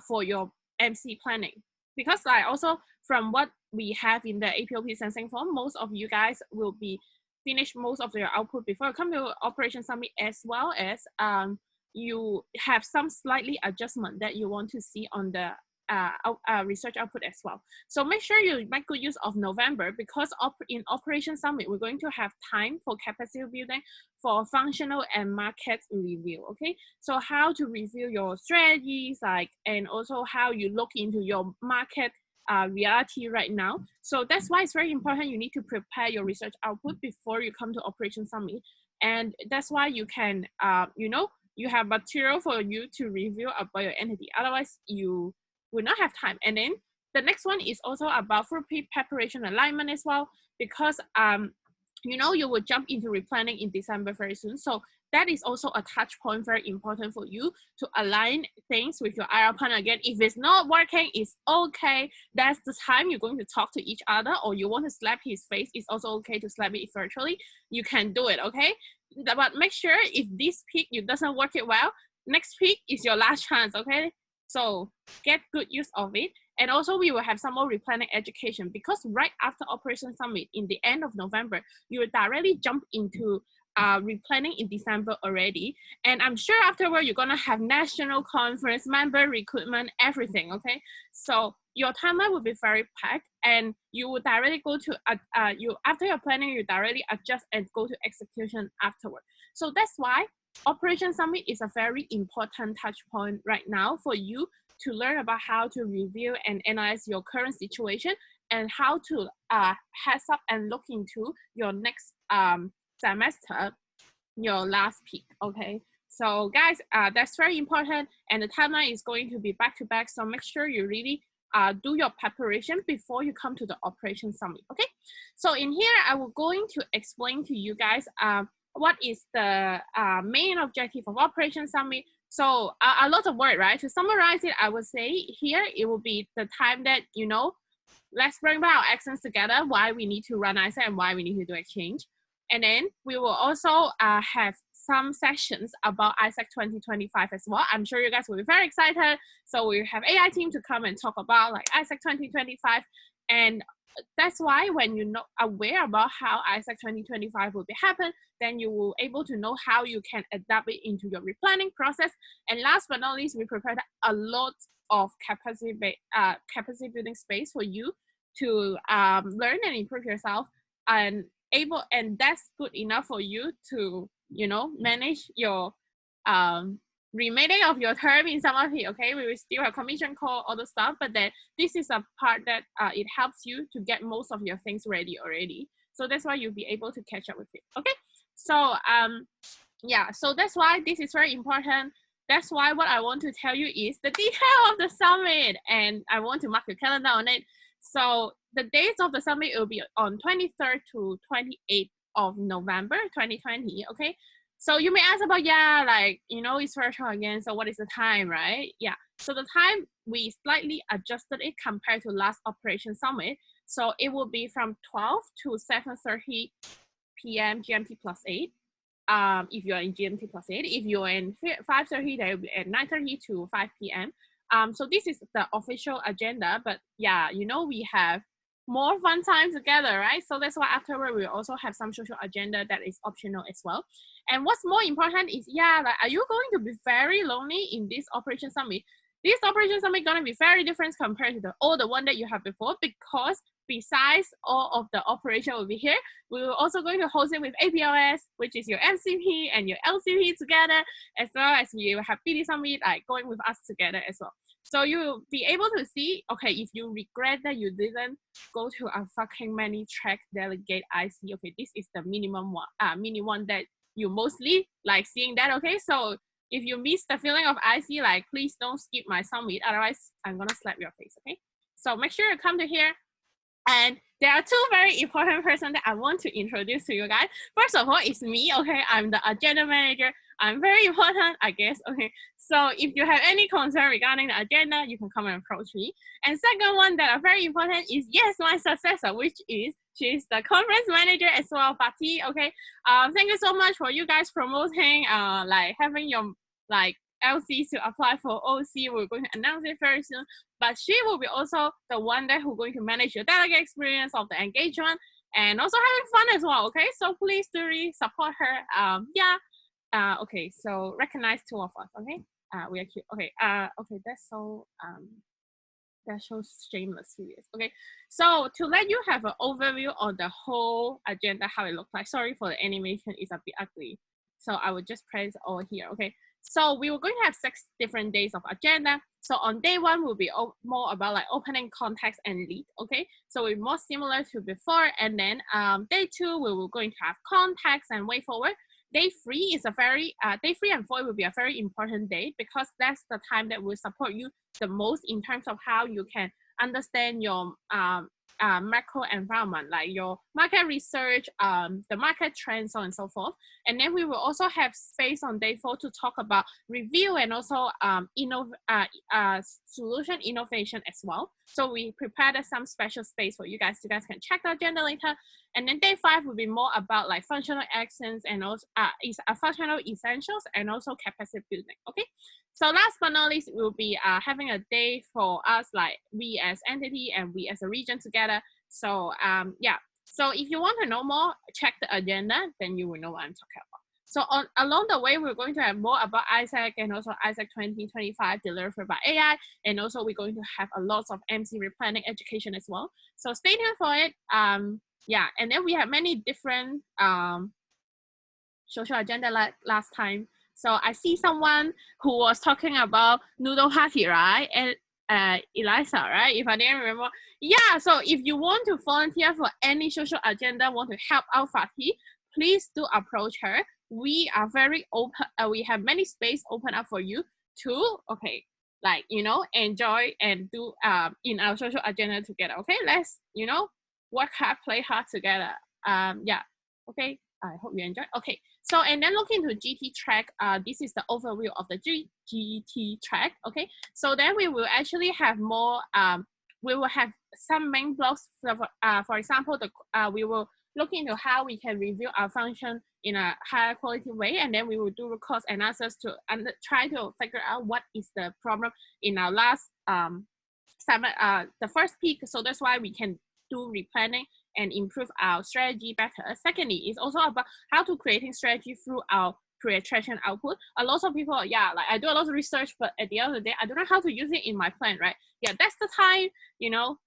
for your MC planning. because like also from what we have in the APOP sensing form, most of you guys will be finish most of your output before you come to Operation Summit, as well as you have some slightly adjustment that you want to see on the research output as well. So make sure you make good use of November, because in Operation Summit, we're going to have time for capacity building, for functional and market review, okay? So how to review your strategies, like, and also how you look into your market reality right now. So that's why it's very important you need to prepare your research output before you come to Operation Summit. And that's why you can, you know, you have material for you to review about your entity. Otherwise, you will not have time. And then the next one is also about full preparation alignment as well, because you know, you will jump into replanning in December very soon. So that is also a touch point, very important for you to align things with your IR partner. Again, if it's not working, it's okay. That's the time you're going to talk to each other, or you want to slap his face, it's also okay to slap it virtually. You can do it, okay? But make sure if this peak you doesn't work it well, next peak is your last chance, okay? So get good use of it. And also we will have some more replanning education, because right after Operation Summit in the end of November, you will directly jump into replanning in December already. And I'm sure afterward, you're gonna have national conference, member recruitment, everything, okay? So your timeline will be very packed, and you will directly go to, after your planning, you directly adjust and go to execution afterward. So that's why Operation Summit is a very important touch point right now for you to learn about how to review and analyze your current situation, and how to heads up and look into your next semester, your last peak, okay? So guys, that's very important, and the timeline is going to be back to back, so make sure you really do your preparation before you come to the Operation Summit, okay? So in here, I will going to explain to you guys what is the main objective of Operation Summit. So a lot of work, right? To summarize it, I would say here, it will be the time that, you know, let's bring our accents together, why we need to run ISAC and why we need to do exchange. And then we will also have some sessions about ISAC 2025 as well. I'm sure you guys will be very excited. So we have AI team to come and talk about like ISAC 2025. And that's why when you're not aware about how ISAC 2025 will be happen, then you will able to know how you can adapt it into your replanning process. And last but not least, we prepared a lot of capacity building space for you to learn and improve yourself, and that's good enough for you to, you know, manage your remaining of your term in some of it, okay? We will still have commission call, all the stuff, but then this is a part that it helps you to get most of your things ready already. So that's why you'll be able to catch up with it, okay? So yeah, so that's why this is very important. That's why what I want to tell you is the detail of the summit, and I want to mark your calendar on it. So the dates of the summit will be on 23rd to 28th of November 2020, okay? So you may ask about, yeah, like, you know, it's virtual again, so what is the time, right? Yeah, so the time, we slightly adjusted it compared to last Operation Summit. So it will be from 12 to 7:30 p.m. GMT plus 8. If you're in GMT plus 8. If you're in 5:30, they will be at 9:30 to 5 p.m. So this is the official agenda, but yeah, you know, we have more fun time together, right? So that's why afterward, we also have some social agenda that is optional as well. And what's more important is, yeah, like, are you going to be very lonely in this Operation Summit? This Operation Summit gonna be very different compared to the one that you have before, because besides all of the operation will be here, we will also going to host it with APLS, which is your MCP and your LCP together, as well as you have PD Summit like going with us together as well. So you'll be able to see, okay, if you regret that you didn't go to a fucking many track delegate IC, okay, this is the minimum one, mini one that you mostly like seeing that, okay? So if you miss the feeling of IC, like, please don't skip my summit, otherwise I'm gonna slap your face, okay? So make sure you come to here. And there are two very important persons that I want to introduce to you guys. First of all, it's me, okay? I'm the agenda manager. I'm very important, I guess, okay? So if you have any concern regarding the agenda, you can come and approach me. And second one that are very important is, yes, my successor, which is, she's the conference manager as well, Pati, okay? Thank you so much for you guys promoting, like having your, like, LCs to apply for OC. We're going to announce it very soon. But she will be also the one that who's going to manage your delegate experience of the engagement and also having fun as well. Okay, so please do really support her. Okay, so recognize two of us. Okay, we are cute. Okay, okay, that's so that shows shameless serious. Okay, so to let you have an overview on the whole agenda, how it looks like. Sorry for the animation, it's a bit ugly. So I will just press over here. Okay, so we were going to have 6 different days of agenda. So on day 1 will be more about like opening, context, and lead. Okay, so we're more similar to before. And then day 2 we were going to have context and way forward. Day 3 is a very day 3 and 4 will be a very important day because that's the time that will support you the most in terms of how you can understand your macro environment, like your market research, the market trends, so on and so forth. And then we will also have space on day 4 to talk about review and also solution innovation as well. So we prepared some special space for you guys. You guys can check the agenda later. And then day 5 will be more about like functional accents and also functional essentials and also capacity building. Okay. So last but not least, we'll be having a day for us, like we as entity and we as a region together. So yeah, so if you want to know more, check the agenda, then you will know what I'm talking about. So along the way, we're going to have more about ISAC and also ISAC 2025 delivered by AI. And also we're going to have a lot of MC replanning education as well. So stay tuned for it. Yeah, and then we have many different social agenda like last time. So I see someone who was talking about Noodle Party, right? And Eliza, right? If I didn't remember. Yeah, so if you want to volunteer for any social agenda, want to help out Fatih, please do approach her. We are very open. We have many space open up for you to, okay, like, you know, enjoy and do in our social agenda together. Okay, let's, you know, work hard, play hard together. Yeah, okay. I hope you enjoy. Okay, so and then look into GT track. This is the overview of the GT track. Okay, so then we will actually have more. We will have some main blocks. For example, we will look into how we can review our function in a higher quality way, and then we will do root cause analysis to try to figure out what is the problem in our last the first peak. So that's why we can do replanning and improve our strategy better. Secondly, it's also about how to creating strategy through our pre-attraction output. A lot of people, yeah, like I do a lot of research, but at the end of the day, I don't know how to use it in my plan, right? Yeah, that's the time, you know,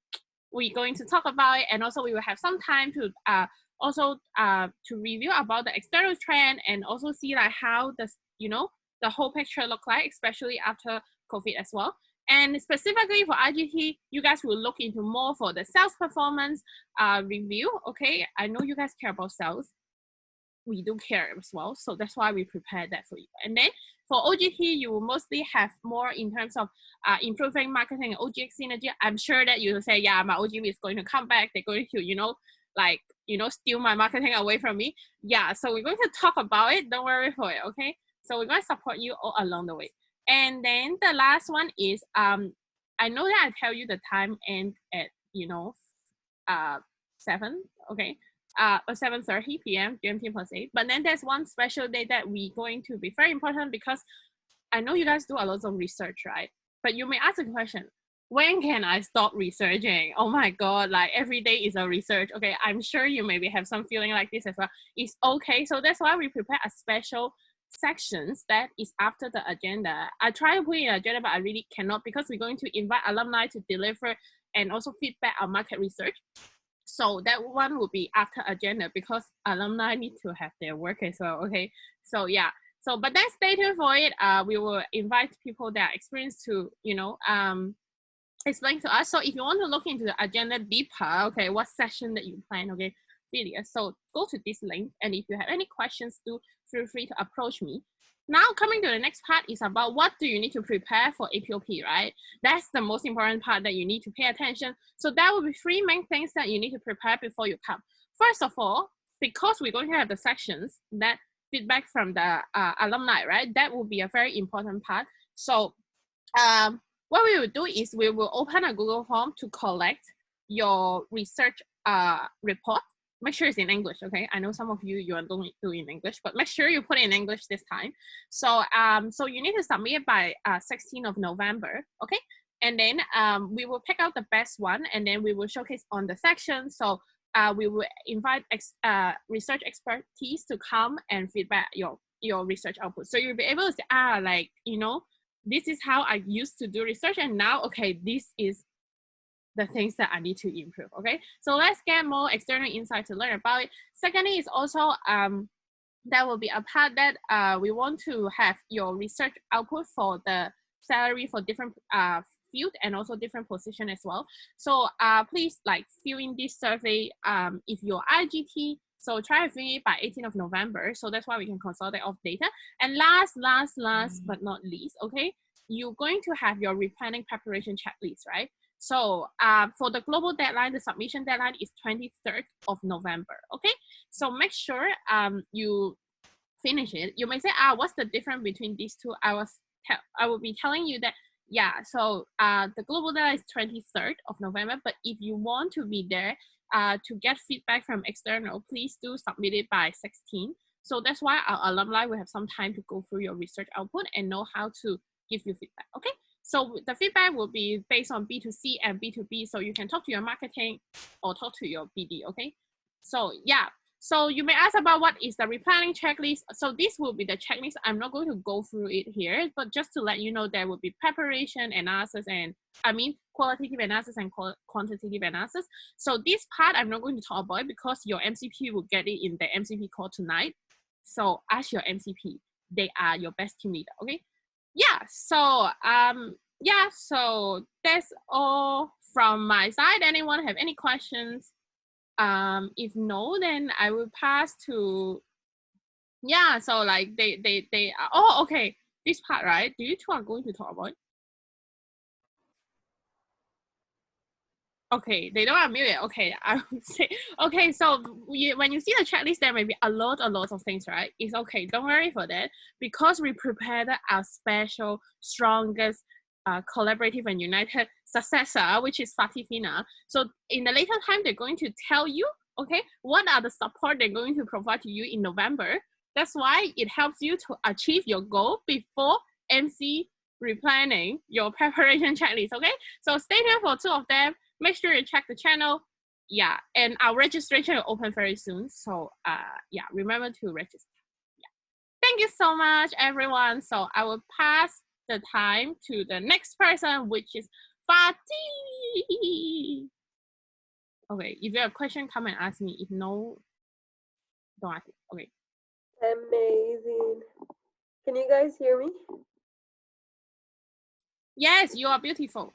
we're going to talk about it. And also we will have some time to to review about the external trend and also see like how the, you know, the whole picture look like, especially after COVID as well. And specifically for iGT, you guys will look into more for the sales performance review. Okay, I know you guys care about sales. We do care as well. So that's why we prepared that for you. And then for OGT, you will mostly have more in terms of improving marketing and OGX synergy. I'm sure that you will say, yeah, my OGV is going to come back. They're going to, you know, like, you know, steal my marketing away from me. Yeah, so we're going to talk about it. Don't worry for it, okay? So we're going to support you all along the way. And then the last one is, I know that I tell you the time end at, you know, 7, okay, 7:30 p.m. GMT plus 8. But then there's one special day that we're going to be very important because I know you guys do a lot of research, right? But you may ask a question, when can I stop researching? Oh my God, like every day is a research. Okay, I'm sure you maybe have some feeling like this as well. It's okay. So that's why we prepare a special sections that is after the agenda. I try to put in agenda, but I really cannot because we're going to invite alumni to deliver and also feedback our market research. So that one will be after agenda because alumni need to have their work as well. Okay, so yeah. So but then stay tuned for it. We will invite people that are experienced to, you know, explain to us. So if you want to look into the agenda deeper, okay, what session that you plan, okay, video. So go to this link, and if you have any questions, do feel free to approach me. Now coming to the next part is about what do you need to prepare for APOP, right? That's the most important part that you need to pay attention. So that will be 3 main things that you need to prepare before you come. First of all, because we're going to have the sections that feedback from the alumni, right? That will be a very important part. So what we will do is we will open a Google form to collect your research report. make sure it's in English, okay? I know some of you are doing it in English, but make sure you put it in English this time. So so you need to submit it by 16th of November, okay? And then we will pick out the best one, and then we will showcase on the section. So we will invite research expertise to come and feedback your research output. So you'll be able to say, like, you know, this is how I used to do research, and now, okay, this is the things that I need to improve, okay? So let's get more external insight to learn about it. Secondly is also, that will be a part that we want to have your research output for the salary for different field and also different position as well. So please like fill in this survey if you're iGT. So try to fill it by 18th of November. So that's why we can consolidate all data. And last but not least, okay, you're going to have your replanning preparation checklist, right? So for the global deadline, the submission deadline is 23rd of November, okay? So make sure you finish it. You may say, what's the difference between these two? I will be telling you that, yeah, so the global deadline is 23rd of November, but if you want to be there to get feedback from external, please do submit it by 16. So that's why our alumni will have some time to go through your research output and know how to give you feedback, okay? So the feedback will be based on B2C and B2B. So you can talk to your marketing or talk to your BD, okay? So yeah, so you may ask about what is the replanning checklist. So this will be the checklist. I'm not going to go through it here, but just to let you know, there will be preparation, analysis, and qualitative analysis and quantitative analysis. So this part, I'm not going to talk about it because your MCP will get it in the MCP call tonight. So ask your MCP. They are your best team leader, okay? Yeah, so so that's all from my side. Anyone have any questions? If no, then I will pass to, yeah, so like they oh, okay, this part, right? Do you two are going to talk about it? Okay, they don't unmute it. Okay, I would say, okay, so when you see the checklist, there may be a lot of things, right? It's okay, don't worry for that, because we prepared our special, strongest, collaborative and united successor, which is Fatifina. So in the later time, they're going to tell you, okay, what are the support they're going to provide to you in November. That's why it helps you to achieve your goal before MC replanning your preparation checklist, okay? So stay tuned for two of them. Make sure you check the channel. Yeah, and our registration will open very soon. So yeah, remember to register. Yeah. Thank you so much, everyone. So I will pass the time to the next person, which is Fatih. Okay, if you have a question, come and ask me. If no, don't ask me. Okay. Amazing. Can you guys hear me? Yes, you are beautiful.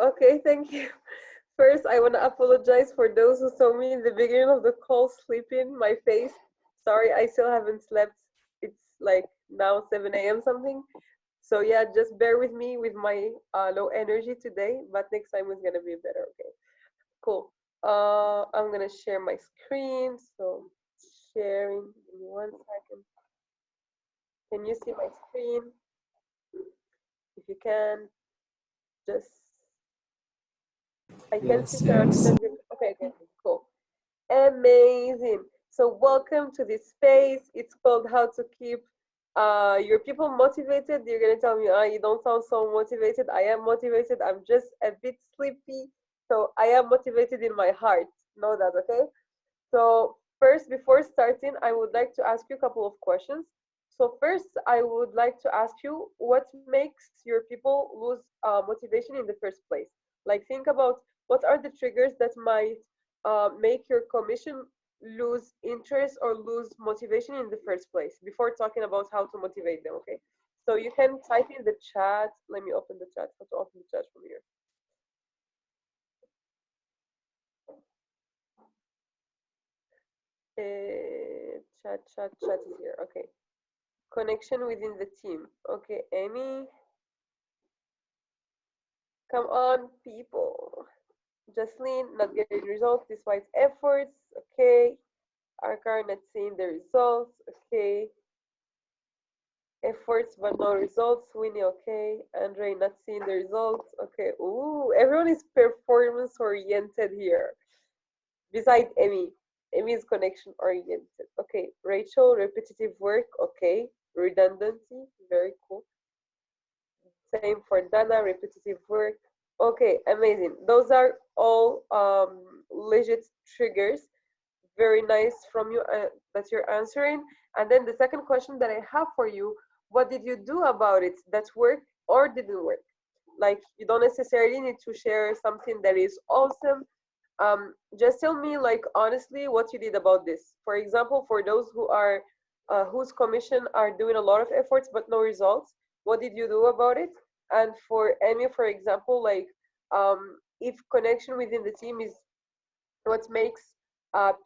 Okay, thank you. First, I want to apologize for those who saw me in the beginning of the call sleeping, my face. Sorry, I still haven't slept. It's like now 7 a.m. something. So yeah, just bear with me with my low energy today, but next time it's gonna be better, okay? Cool. I'm gonna share my screen. So sharing, give me 1 second. Can you see my screen? If you can, just, I can see okay, cool. Amazing. So welcome to this space. It's called How to Keep Your People Motivated. You're gonna tell me, you don't sound so motivated. I am motivated. I'm just a bit sleepy. So I am motivated in my heart. Know that, okay? So first, before starting, I would like to ask you a couple of questions. So first, I would like to ask you, what makes your people lose motivation in the first place? Like, think about what are the triggers that might make your commission lose interest or lose motivation in the first place before talking about how to motivate them, okay? So you can type in the chat. Let me open the chat. How to open the chat from here? Chat is here, okay. Connection within the team. Okay, Amy. Come on, people. Jocelyn, not getting results despite efforts. Okay. Arkar, not seeing the results. Okay. Efforts but no results. Winnie, okay. Andre, not seeing the results. Okay. Ooh, everyone is performance oriented here. Beside Emmy. Emmy is connection oriented. Okay, Rachel, repetitive work. Okay, redundancy. Very cool. Same for Dana, repetitive work. Okay, amazing. Those are all legit triggers. Very nice from you that you're answering. And then the second question that I have for you, what did you do about it that worked or didn't work? Like, you don't necessarily need to share something that is awesome. Just tell me, like, honestly, what you did about this. For example, for those who are whose commission are doing a lot of efforts but no results, what did you do about it? And for Emmy, for example, like, if connection within the team is what makes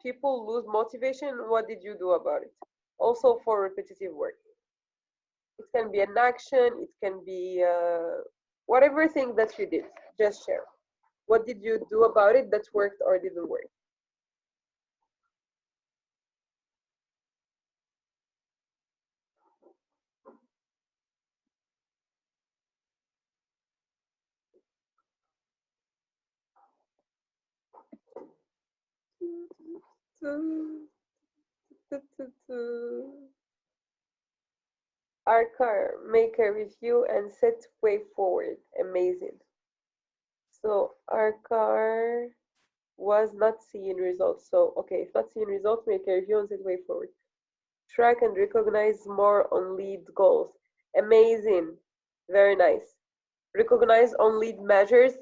people lose motivation, what did you do about it? Also for repetitive work. It can be an action, it can be whatever thing that you did, just share. What did you do about it that worked or didn't work? Arcar, make a review and set way forward. Amazing. So Arcar was not seeing results. So okay, if not seeing results, make a review and set way forward. Track and recognize more on lead goals. Amazing. Very nice. Recognize on lead measures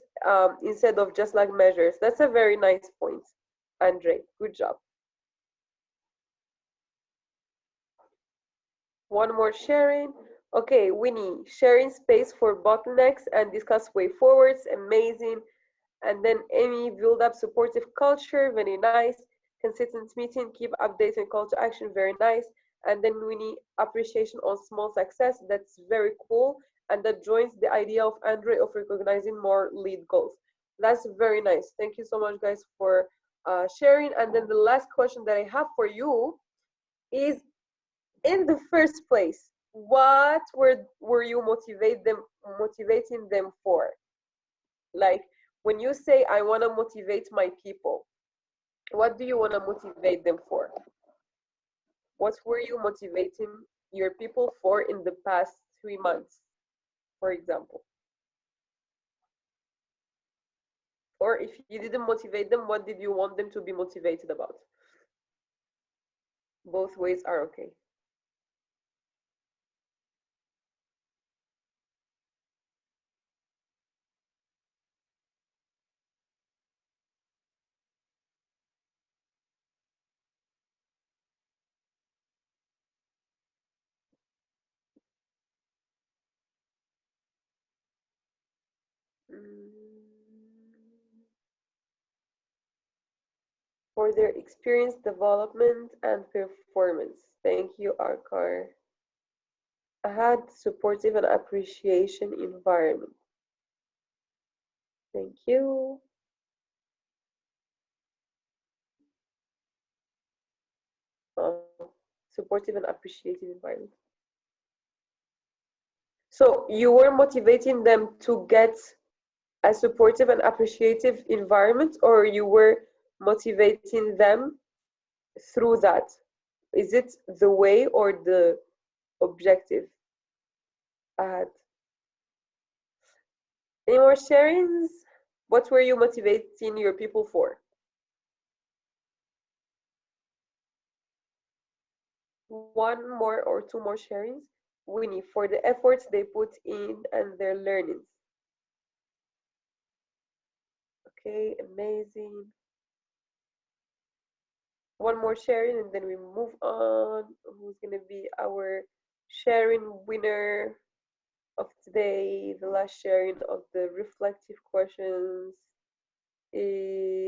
instead of just like measures. That's a very nice point, Andre. Good job. One more sharing. Okay, Winnie, sharing space for bottlenecks and discuss way forwards. Amazing. And then Amy, build up supportive culture. Very nice. Consistent meeting, keep updates and call to action. Very nice. And then Winnie, appreciation on small success. That's very cool. And that joins the idea of Andre of recognizing more lead goals. That's very nice. Thank you so much, guys, for sharing. And then the last question that I have for you is, in the first place, what were you motivating them for? Like, when you say, I want to motivate my people, what do you want to motivate them for? What were you motivating your people for in the past 3 months, for example? Or if you didn't motivate them, what did you want them to be motivated about? Both ways are okay. For their experience, development, and performance. Thank you, Arcar. I had supportive and appreciation environment. Thank you. Supportive and appreciative environment. So you were motivating them to get a supportive and appreciative environment, or you were motivating them through that? Is it the way or the objective? Any more sharings? What were you motivating your people for? One more or two more sharings? Winnie, for the efforts they put in and their learnings. Okay, amazing. One more sharing and then we move on. Who's gonna be our sharing winner of today? The last sharing of the reflective questions is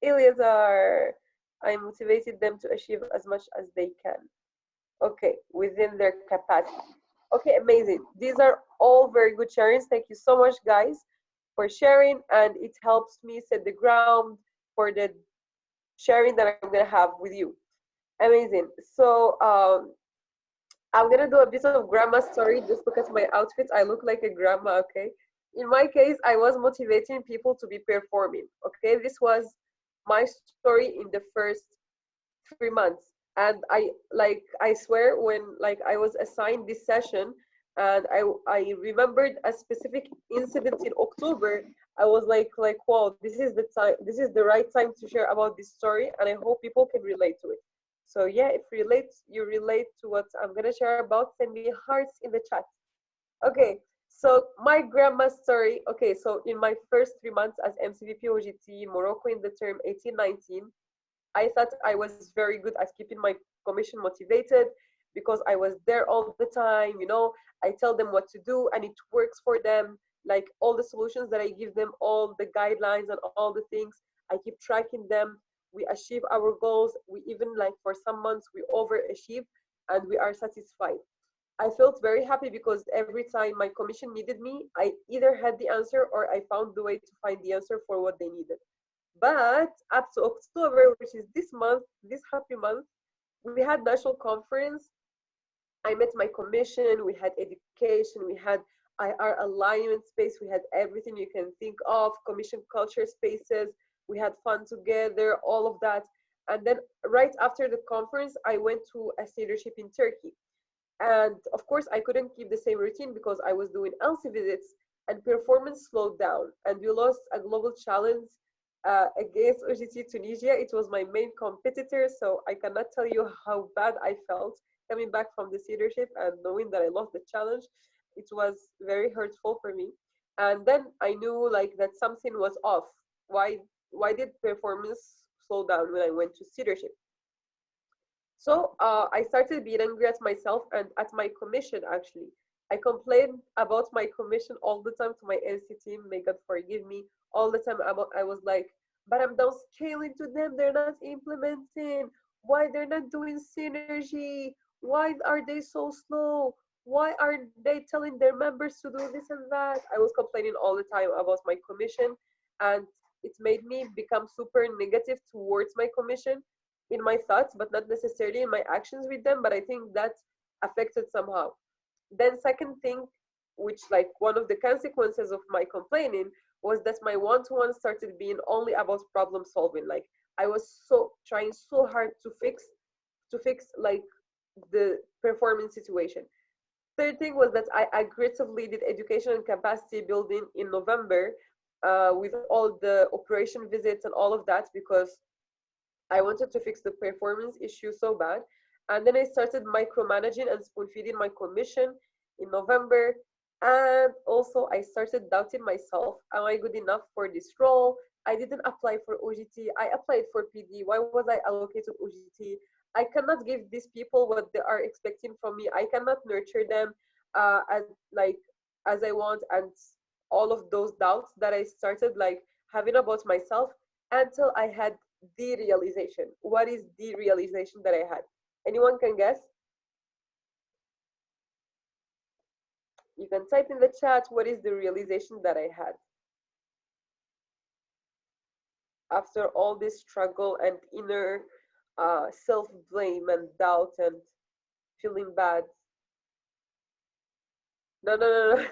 Eleazar. I motivated them to achieve as much as they can. Okay, within their capacity. Okay, amazing. These are all very good sharings. Thank you so much, guys, for sharing, and it helps me set the ground for the sharing that I'm gonna have with you. Amazing. So I'm gonna do a bit of grandma story just because my outfit, I look like a grandma, okay? in my case, I was motivating people to be performing. Okay, this was my story in the first 3 months. And I swear, when like I was assigned this session, and I remembered a specific incident in October, I was like wow, this is the time, this is the right time to share about this story, and I hope people can relate to it. So yeah, if you relate to what I'm gonna share about, send me hearts in the chat. Okay, so my grandma's story. Okay, so in my first 3 months as MCVP OGT Morocco in the term 18-19, I thought I was very good at keeping my commission motivated because I was there all the time. You know, I tell them what to do and it works for them. Like all the solutions that I give them, all the guidelines and all the things, I keep tracking them. We achieve our goals. We even, like, for some months we overachieve and we are satisfied. I felt very happy because every time my commission needed me, I either had the answer or I found the way to find the answer for what they needed. But up to October, which is this month, this happy month, we had national conference. I met my commission, we had education, we had IR alignment space, we had everything you can think of, commission culture spaces, we had fun together, all of that. And then right after the conference, I went to a leadership in Turkey. And of course, I couldn't keep the same routine because I was doing LC visits and performance slowed down. And we lost a global challenge against OGT Tunisia. It was my main competitor, so I cannot tell you how bad I felt coming back from this leadership and knowing that I lost the challenge. It was very hurtful for me. And then I knew like that something was off. Why did performance slow down when I went to leadership? So I started being angry at myself and at my commission, actually. I complained about my commission all the time to my LC team. May God forgive me. All the time I was like, but I'm downscaling to them. They're not implementing. Why they're not doing synergy? Why are they so slow? Why are they telling their members to do this and that? I was complaining all the time about my commission, and it made me become super negative towards my commission in my thoughts, but not necessarily in my actions with them. But I think that affected somehow. Then second thing, which like one of the consequences of my complaining, was that my one-to-one started being only about problem solving. Like I was trying so hard to fix like the performance situation. Third thing was that I aggressively did education and capacity building in November with all the operation visits and all of that, because I wanted to fix the performance issue so bad. And then I started micromanaging and spoon feeding my commission in November. And also I started doubting myself. Am I good enough for this role? I didn't apply for OGT. I applied for PD. Why was I allocated OGT? I cannot give these people what they are expecting from me. I cannot nurture them as I want. And all of those doubts that I started like having about myself until I had the realization. What is the realization that I had? Anyone can guess? You can type in the chat, what is the realization that I had? After all this struggle and inner self-blame and doubt and feeling bad. No.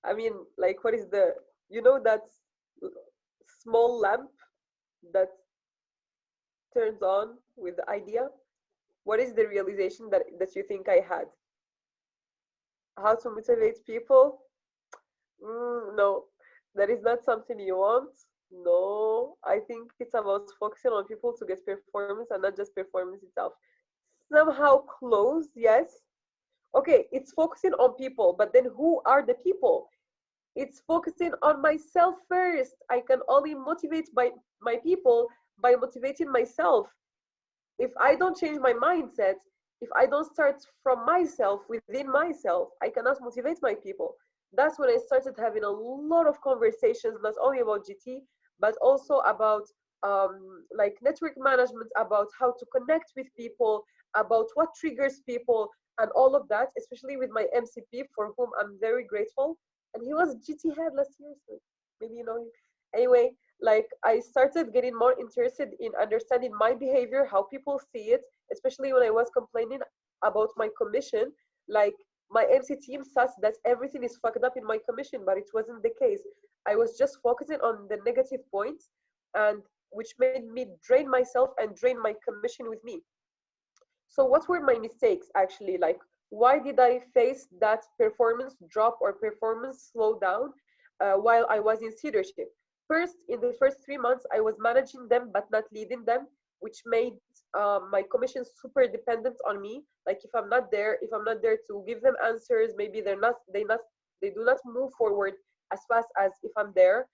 I mean, like, what is the, you know, that small lamp that turns on with the idea? What is the realization that you think I had? How to motivate people? No, that is not something you want. No, I think it's about focusing on people to get performance and not just performance itself. Somehow close, yes. Okay, it's focusing on people, but then who are the people? It's focusing on myself first. I can only motivate my people by motivating myself. If I don't change my mindset, if I don't start from myself, within myself, I cannot motivate my people. That's when I started having a lot of conversations, not only about GT, but also about like network management, about how to connect with people, about what triggers people, and all of that, especially with my MCP, for whom I'm very grateful. And he was GT head last year, so maybe you know him. Anyway, like I started getting more interested in understanding my behavior, how people see it, especially when I was complaining about my commission. Like my MC team says that everything is fucked up in my commission, but it wasn't the case. I was just focusing on the negative points, and which made me drain myself and drain my commission with me. So what were my mistakes actually? Like, why did I face that performance drop or performance slow down while I was in leadership? First, in the first 3 months, I was managing them but not leading them, which made my commission super dependent on me. Like if I'm not there to give them answers, maybe they do not move forward as fast as if I'm there.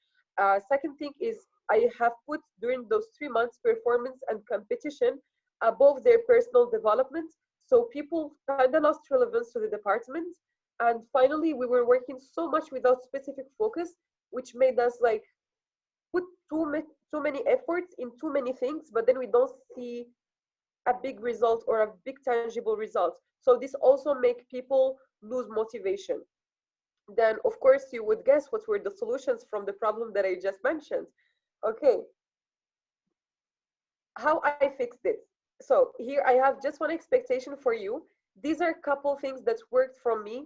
Second thing is I have put during those 3 months performance and competition above their personal development. So people kind of lost relevance to the department. And finally, we were working so much without specific focus, which made us like put too many efforts in too many things, but then we don't see a big result or a big tangible result. So this also make people lose motivation. Then of course you would guess what were the solutions from the problem that I just mentioned. Okay, how I fixed this. So here I have just one expectation for you. These are a couple things that worked for me.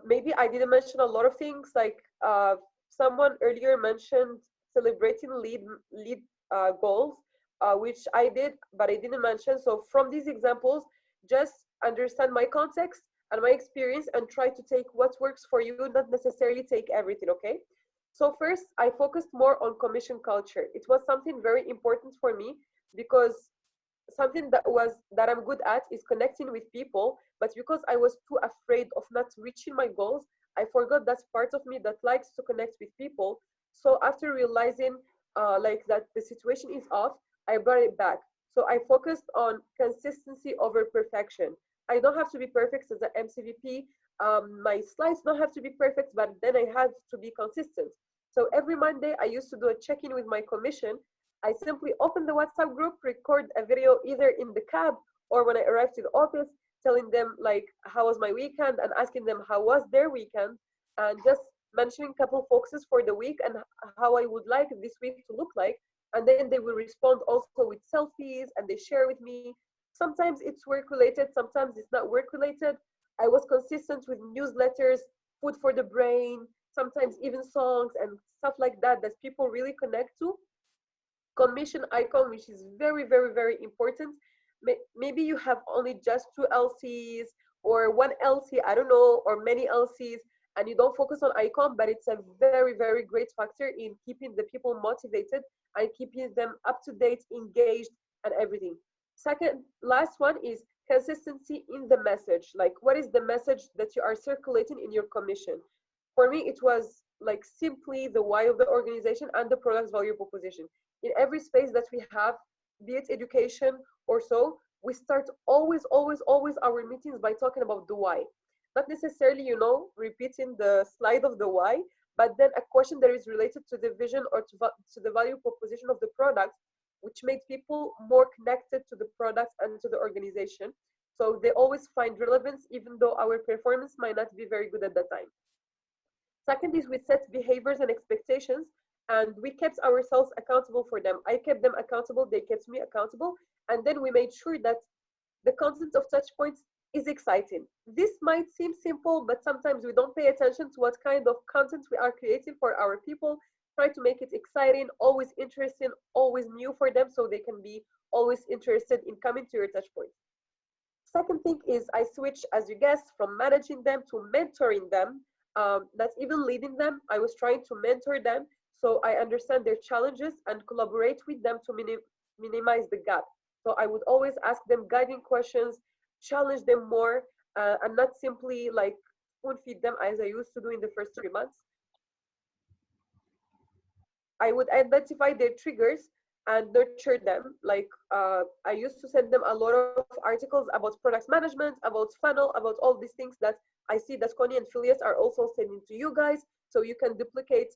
Maybe I didn't mention a lot of things, like someone earlier mentioned celebrating lead goals, which I did, but I didn't mention. So from these examples, just understand my context and my experience and try to take what works for you, not necessarily take everything, okay? So first, I focused more on commission culture. It was something very important for me because something that I'm good at is connecting with people, but because I was too afraid of not reaching my goals, I forgot that part of me that likes to connect with people. So after realizing like that the situation is off, I brought it back. So I focused on consistency over perfection. I don't have to be perfect as an MCVP. My slides don't have to be perfect, but then I had to be consistent. So every Monday I used to do a check-in with my commission. I simply open the WhatsApp group, record a video either in the cab or when I arrived to the office, telling them like how was my weekend and asking them how was their weekend, and just mentioning a couple focuses for the week and how I would like this week to look like. And then they will respond also with selfies and they share with me. Sometimes it's work related, sometimes it's not work related. I was consistent with newsletters, food for the brain, sometimes even songs and stuff like that that people really connect to. Commission icon, which is very, very, very important. Maybe you have only just 2 LCs or 1 LC, I don't know, or many LCs, and you don't focus on icon, but it's a very, very great factor in keeping the people motivated and keeping them up to date, engaged, and everything. Second, last one is consistency in the message. Like, what is the message that you are circulating in your commission? For me, it was like simply the why of the organization and the product's value proposition. In every space that we have, be it education or so, we start always our meetings by talking about the why. Not necessarily, you know, repeating the slide of the why, but then a question that is related to the vision or to the value proposition of the product, which makes people more connected to the product and to the organization. So they always find relevance, even though our performance might not be very good at that time. Second is we set behaviors and expectations, and we kept ourselves accountable for them. I kept them accountable, they kept me accountable, and then we made sure that the content of touch points is exciting. This might seem simple, but sometimes we don't pay attention to what kind of content we are creating for our people. Try to make it exciting, always interesting, always new for them, so they can be always interested in coming to your touch points. Second thing is I switched, as you guessed, from managing them to mentoring them. Not even leading them. I was trying to mentor them so I understand their challenges and collaborate with them to minimize the gap. So I would always ask them guiding questions, challenge them more, and not simply like spoon feed them as I used to do in the first 3 months. I would identify their triggers and nurture them. Like I used to send them a lot of articles about product management, about funnel, about all these things that I see that Connie and Phileas are also sending to you guys, so you can duplicate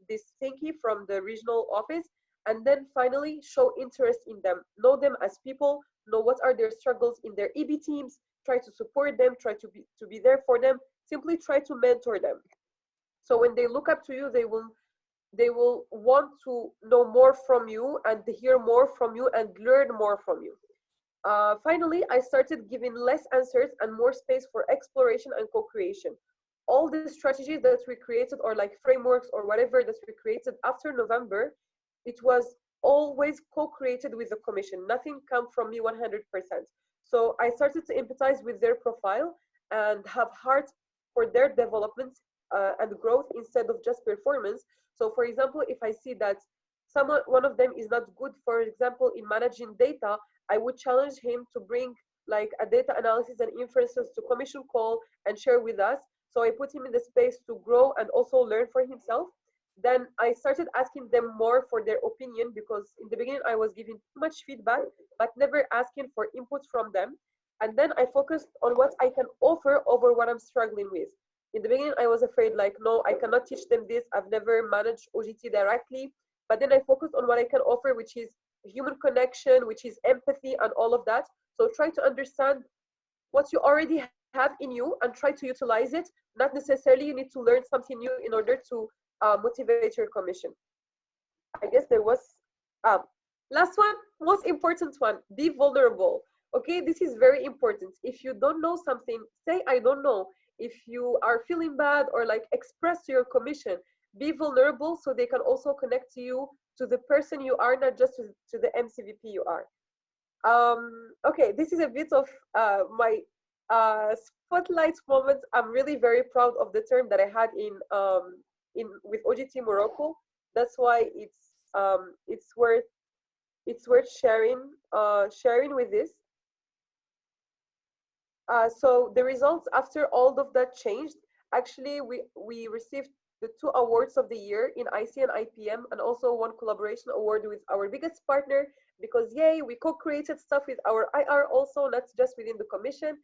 this thingy from the regional office. And then finally, show interest in them. Know them as people, know what are their struggles in their EB teams, try to support them, try to be there for them, simply try to mentor them. So when they look up to you, they will want to know more from you and hear more from you and learn more from you. Finally, I started giving less answers and more space for exploration and co-creation. All the strategies that we created, or like frameworks or whatever that we created after November, it was always co-created with the commission. Nothing come from me 100%. So I started to empathize with their profile and have heart for their development and growth instead of just performance. So for example, if I see that one of them is not good, for example, in managing data, I would challenge him to bring like a data analysis and inferences to commission call and share with us. So I put him in the space to grow and also learn for himself. Then I started asking them more for their opinion, because in the beginning I was giving too much feedback, but never asking for input from them. And then I focused on what I can offer over what I'm struggling with. In the beginning, I was afraid, like, no, I cannot teach them this. I've never managed OGT directly. But then I focused on what I can offer, which is human connection, which is empathy and all of that. So try to understand what you already have in you and try to utilize it. Not necessarily you need to learn something new in order to motivate your commission. I guess there was last one, most important one, be vulnerable. Okay, this is very important. If you don't know something, say I don't know. If you are feeling bad, or like express to your commission, be vulnerable so they can also connect to you, to the person you are, not just to the MCVP you are. Okay, this is a bit of my spotlight moment. I'm really very proud of the term that I had in with OGT Morocco. That's why it's worth sharing with this. So the results after all of that changed. Actually, we received the 2 awards of the year in IC and IPM, and also 1 collaboration award with our biggest partner, because yay, we co-created stuff with our IR also, not just within the commission.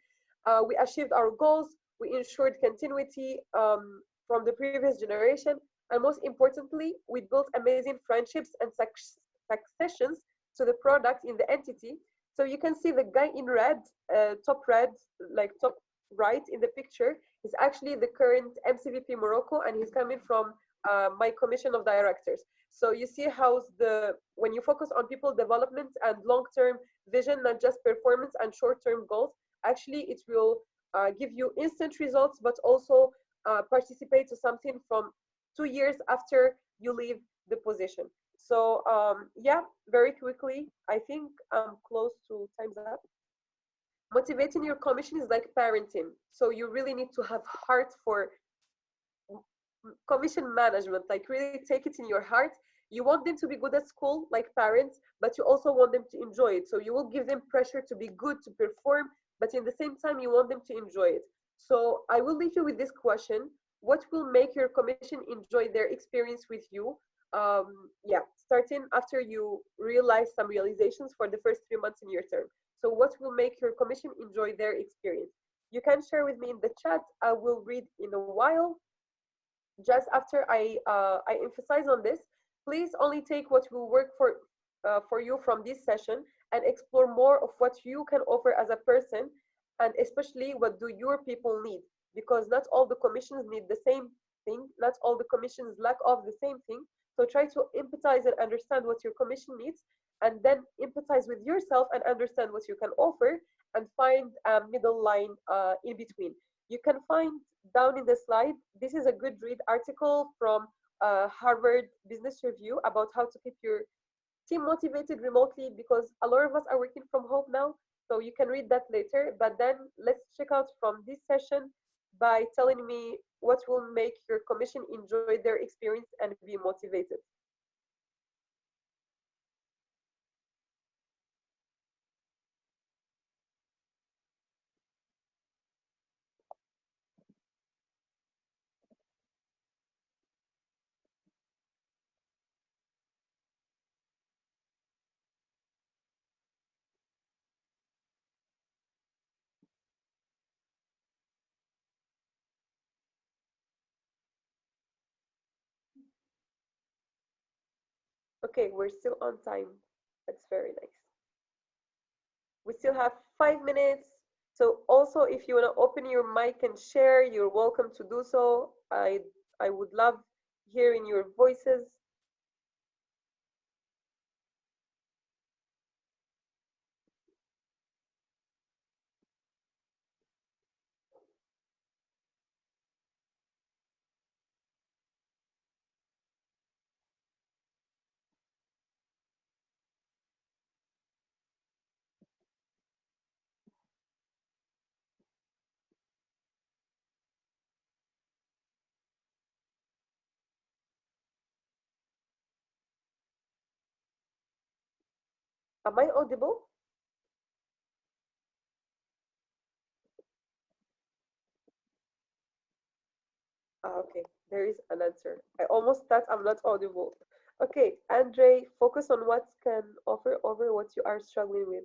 We achieved our goals, we ensured continuity from the previous generation, and most importantly, we built amazing friendships and successions to the product in the entity. So you can see the guy in red, top red, like top right in the picture, is actually the current MCVP Morocco, and he's coming from my commission of directors. So you see how when you focus on people development and long-term vision, not just performance and short-term goals, actually it will give you instant results, but also participate to something from 2 years after you leave the position. So yeah, very quickly, I think I'm close to time's up. Motivating your commission is like parenting. So you really need to have heart for commission management, like really take it in your heart. You want them to be good at school, like parents, but you also want them to enjoy it. So you will give them pressure to be good, to perform, but in the same time, you want them to enjoy it. So I will leave you with this question. What will make your commission enjoy their experience with you? Yeah, starting after you realize some realizations for the first 3 months in your term. So what will make your commission enjoy their experience? You can share with me in the chat. I will read in a while. Just after I emphasize on this, please only take what will work for you from this session, and explore more of what you can offer as a person, and especially what do your people need, because not all the commissions need the same thing, not all the commissions lack of the same thing. So try to empathize and understand what your commission needs, and then empathize with yourself and understand what you can offer, and find a middle line in between. You can find down in the slide, this is a good read article from Harvard Business Review about how to keep your team motivated remotely, because a lot of us are working from home now. So you can read that later, but then let's check out from this session by telling me what will make your commission enjoy their experience and be motivated. Okay, we're still on time. That's very nice. We still have 5 minutes. So also, if you want to open your mic and share, you're welcome to do so. I would love hearing your voices. Am I audible? Okay, there is an answer. I almost thought I'm not audible. Okay, Andre, focus on what can offer over what you are struggling with.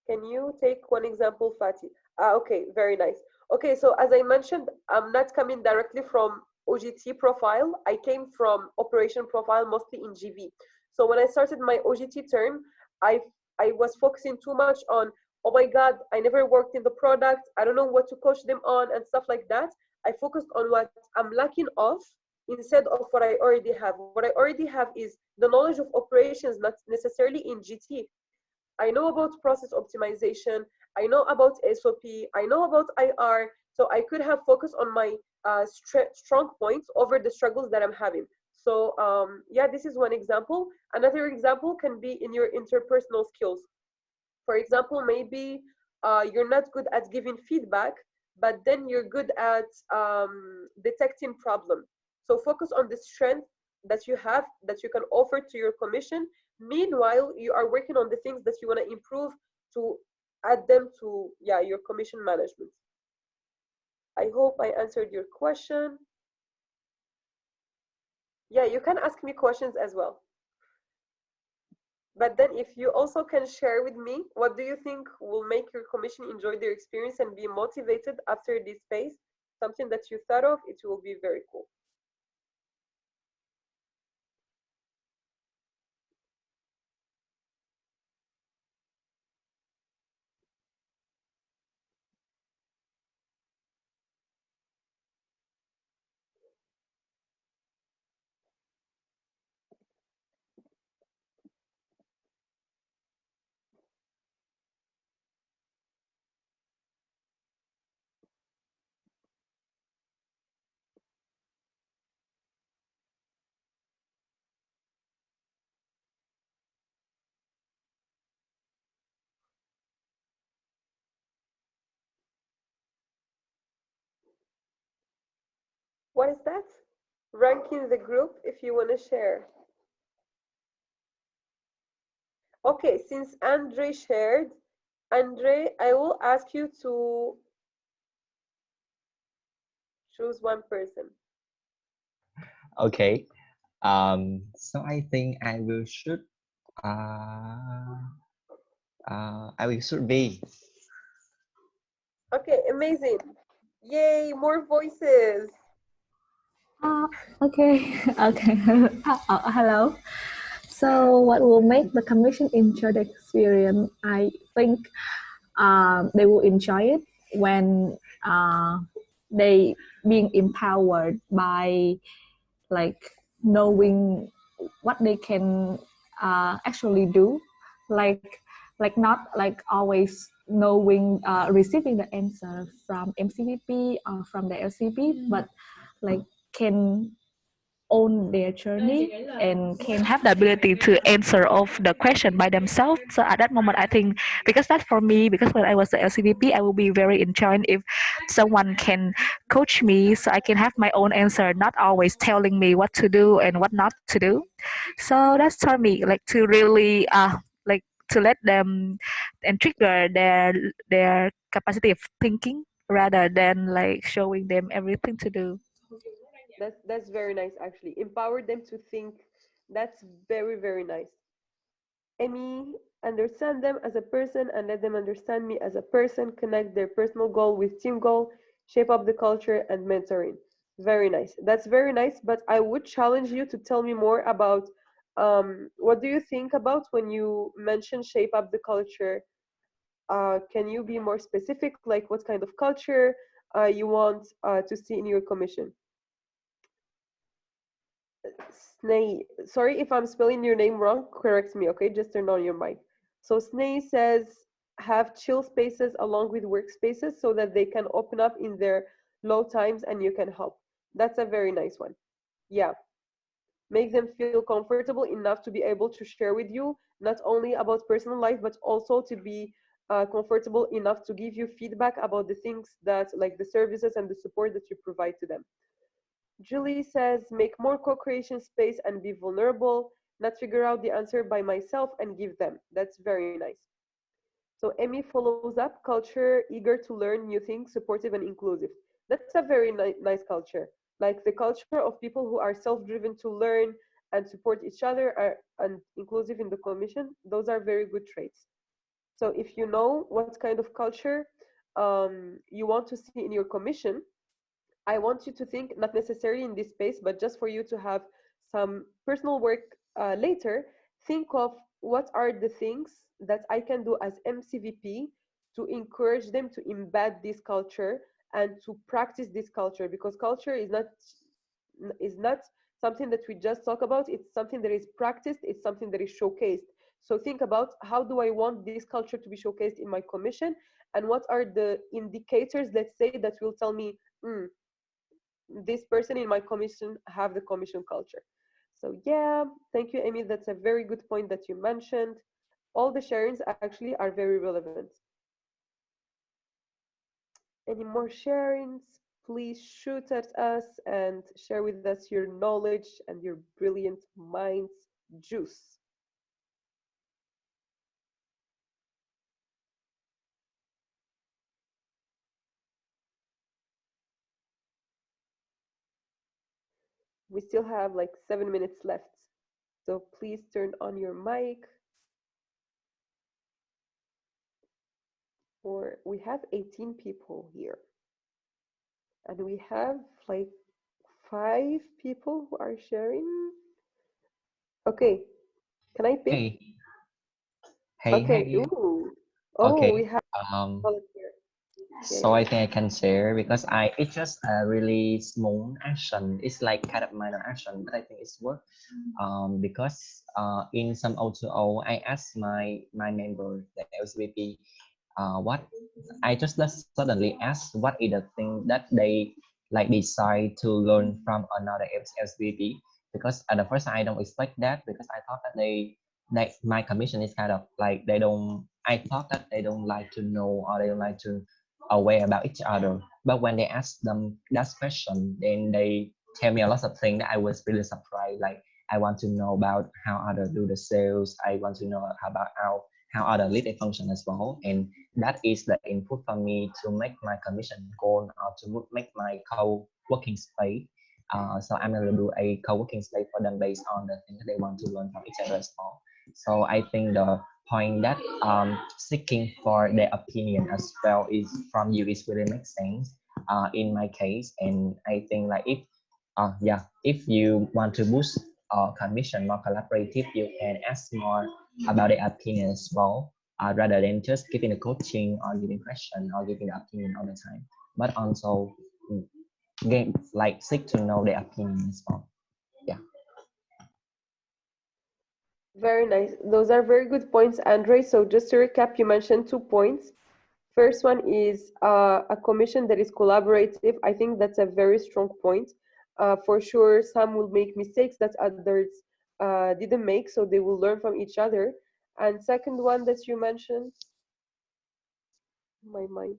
Can you take one example, Fatih? Okay, very nice. Okay, so as I mentioned, I'm not coming directly from OGT profile. I came from operation profile, mostly in GV. So when I started my OGT term, I was focusing too much on, oh my God, I never worked in the product. I don't know what to coach them on and stuff like that. I focused on what I'm lacking of instead of what I already have. What I already have is the knowledge of operations, not necessarily in GT. I know about process optimization. I know about SOP. I know about IR. So I could have focused on my strong points over the struggles that I'm having. So yeah, this is one example. Another example can be in your interpersonal skills. For example, maybe you're not good at giving feedback, but then you're good at detecting problem. So focus on the strength that you have, that you can offer to your commission. Meanwhile, you are working on the things that you want to improve to add them to, yeah, your commission management. I hope I answered your question. Yeah, you can ask me questions as well. But then if you also can share with me, what do you think will make your commission enjoy their experience and be motivated after this phase? Something that you thought of, it will be very cool. What is that? Ranking the group if you want to share. Okay, since Andre shared, Andre, I will ask you to choose one person. Okay. So I think I will shoot. Uh, I will shoot B. Okay, amazing. Yay, more voices. Okay, okay. Hello. So, what will make the commission enjoy the experience? I think they will enjoy it when they being empowered by like knowing what they can actually do, like not like always knowing receiving the answer from MCVP or from the LCP, but like can own their journey and can have the ability to answer of the question by themselves. So at that moment, I think because that's for me, because when I was the LCDP, I will be very enjoyed if someone can coach me so I can have my own answer, not always telling me what to do and what not to do. So that's for me, like to really like to let them and trigger their capacity of thinking rather than like showing them everything to do. That's very nice, actually. Empower them to think. That's very, very nice. Emmy, understand them as a person and let them understand me as a person. Connect their personal goal with team goal. Shape up the culture and mentoring. Very nice. That's very nice. But I would challenge you to tell me more about what do you think about when you mention shape up the culture? Can you be more specific? Like what kind of culture you want to see in your commission? Snay, sorry if I'm spelling your name wrong, correct me, okay? Just turn on your mic. So Snay says, have chill spaces along with workspaces so that they can open up in their low times and you can help. That's a very nice one. Yeah. Make them feel comfortable enough to be able to share with you, not only about personal life, but also to be comfortable enough to give you feedback about the things that, like the services and the support that you provide to them. Julie says, make more co-creation space and be vulnerable. not figure out the answer by myself and give them. That's very nice. So Emmy follows up, culture, eager to learn new things, supportive and inclusive. That's a very nice culture. Like the culture of people who are self-driven to learn and support each other and inclusive in the commission. Those are very good traits. So if you know what kind of culture you want to see in your commission, I want you to think, not necessarily in this space, but just for you to have some personal work later, think of what are the things that I can do as MCVP to encourage them to embed this culture and to practice this culture, because culture is not something that we just talk about. It's something that is practiced. It's something that is showcased. So think about, how do I want this culture to be showcased in my commission, and what are the indicators, let's say, that will tell me, this person in my commission have the commission culture. So yeah, thank you, Amy. That's a very good point that you mentioned. All the sharings actually are very relevant. Any more sharings? Please shoot at us and share with us your knowledge and your brilliant minds juice. We still have like 7 minutes left. So please turn on your mic. Or we have 18 people here. And we have like 5 people who are sharing. Okay, can I pick? Hey, hey, Okay, hey. ooh. Oh, we Okay. have volunteer. So I think I can share because it's just a really small action. It's like kind of minor action, but I think it's worth. Because in some O2O, I asked my member, the LCVP, what I just suddenly asked what is the thing that they like decide to learn from another LCVP, because at the first I don't expect that, because I thought that my commission is kind of like I thought that they don't like to know, or they don't like to aware about each other. But when they ask them that question, then they tell me a lot of things that I was really surprised. Like, I want to know about how others do the sales. I want to know about how other lead function as well. And that is the input for me to make my commission goal, or to make my co-working space. So I'm going to do a co-working space for them based on the things that they want to learn from each other as well. So I think the point that seeking for their opinion as well is from you is really makes sense in my case. And I think like if you want to boost commission more collaborative, you can ask more about the opinion as well, rather than just giving the coaching or giving question or giving the opinion all the time, but also seek to know the opinion as well. Yeah. Very nice. Those are very good points, Andre. So just to recap, you mentioned 2 points. First one is a commission that is collaborative. I think that's a very strong point. For sure, some will make mistakes that others didn't make, so they will learn from each other. And second one that you mentioned, my mind.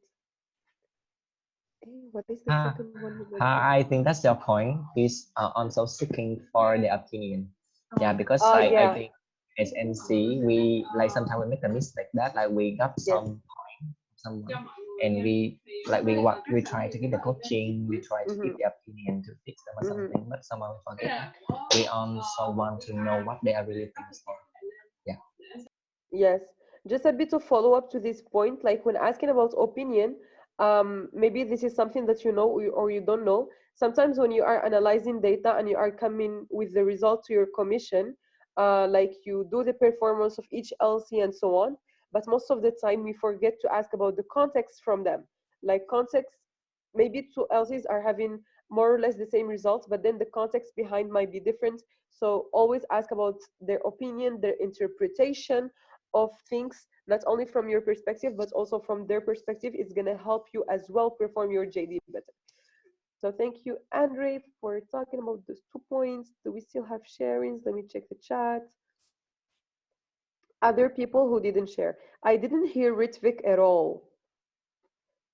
What is the second one you mentioned? I think that's your point, is also seeking for the opinion. Yeah, because I Yeah. think as MC, we like sometimes we make a mistake that like we got some point someone, and we try to give the coaching, we try to give the opinion to fix them or something, but somehow we forget that we also want to know what they are really thinking for. Yeah. Yes, just a bit of follow up to this point, like when asking about opinion, maybe this is something that you know or you don't know. Sometimes when you are analyzing data and you are coming with the result to your commission, like you do the performance of each LC and so on, but most of the time we forget to ask about the context from them. Like context, maybe 2 LCs are having more or less the same results, but then the context behind might be different. So always ask about their opinion, their interpretation of things, not only from your perspective, but also from their perspective. It's going to help you as well perform your JD better. So thank you, Andre, for talking about those 2 points. Do we still have sharings? Let me check the chat. Other people who didn't share. I didn't hear Ritvik at all.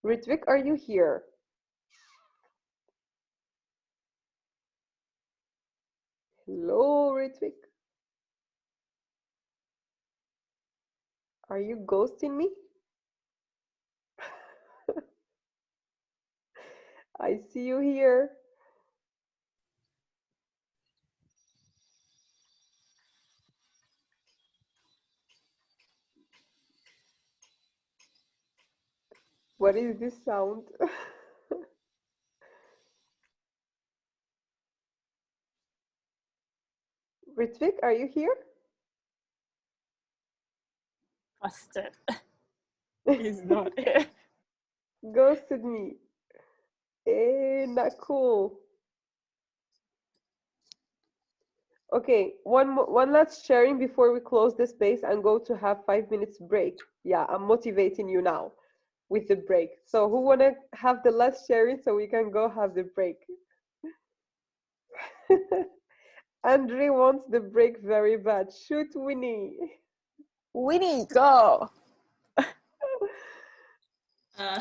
Ritvik, are you here? Hello, Ritvik. Are you ghosting me? I see you here. What is this sound? Ritvik, are you here? Busted. He's not here. Ghosted me. Eh, not cool. Okay, one last sharing before we close the space and go to have 5 minutes break. Yeah, I'm motivating you now with the break. So who wanna have the last sharing so we can go have the break? Andre wants the break very bad. Shoot, Winnie. Winnie, go. Uh,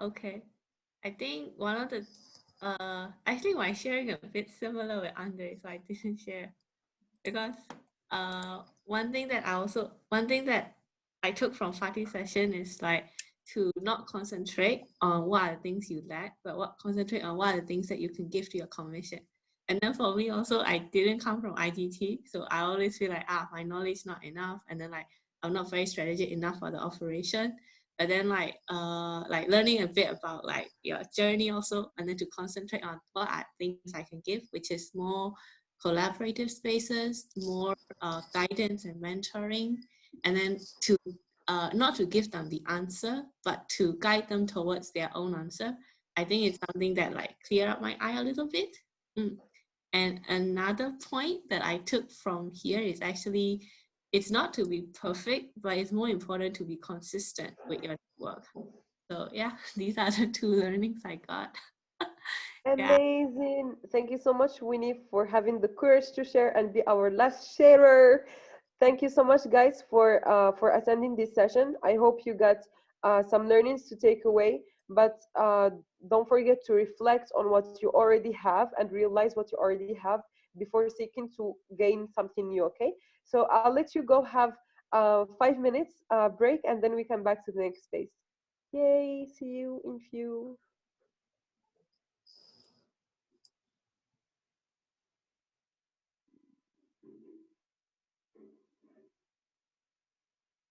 okay. I think one of the actually my sharing a bit similar with Andre, so I didn't share because one thing that I took from Fatih's session is like to not concentrate on what are the things you lack, but concentrate on what are the things that you can give to your commission. And then for me also, I didn't come from iGT, so I always feel like my knowledge not enough, and then like I'm not very strategic enough for the operation. But then like learning a bit about like your journey also, and then to concentrate on what are things I can give, which is more collaborative spaces, more guidance and mentoring, and then to not to give them the answer, but to guide them towards their own answer. I think it's something that like cleared up my eye a little bit. And another point that I took from here is actually, it's not to be perfect, but it's more important to be consistent with your work. So yeah, these are the two learnings I got. Amazing. Thank you so much, Winnie, for having the courage to share and be our last sharer. Thank you so much, guys, for attending this session. I hope you got some learnings to take away, but don't forget to reflect on what you already have and realize what you already have before seeking to gain something new, okay? So I'll let you go have 5 minutes break, and then we come back to the next space. Yay, see you in few.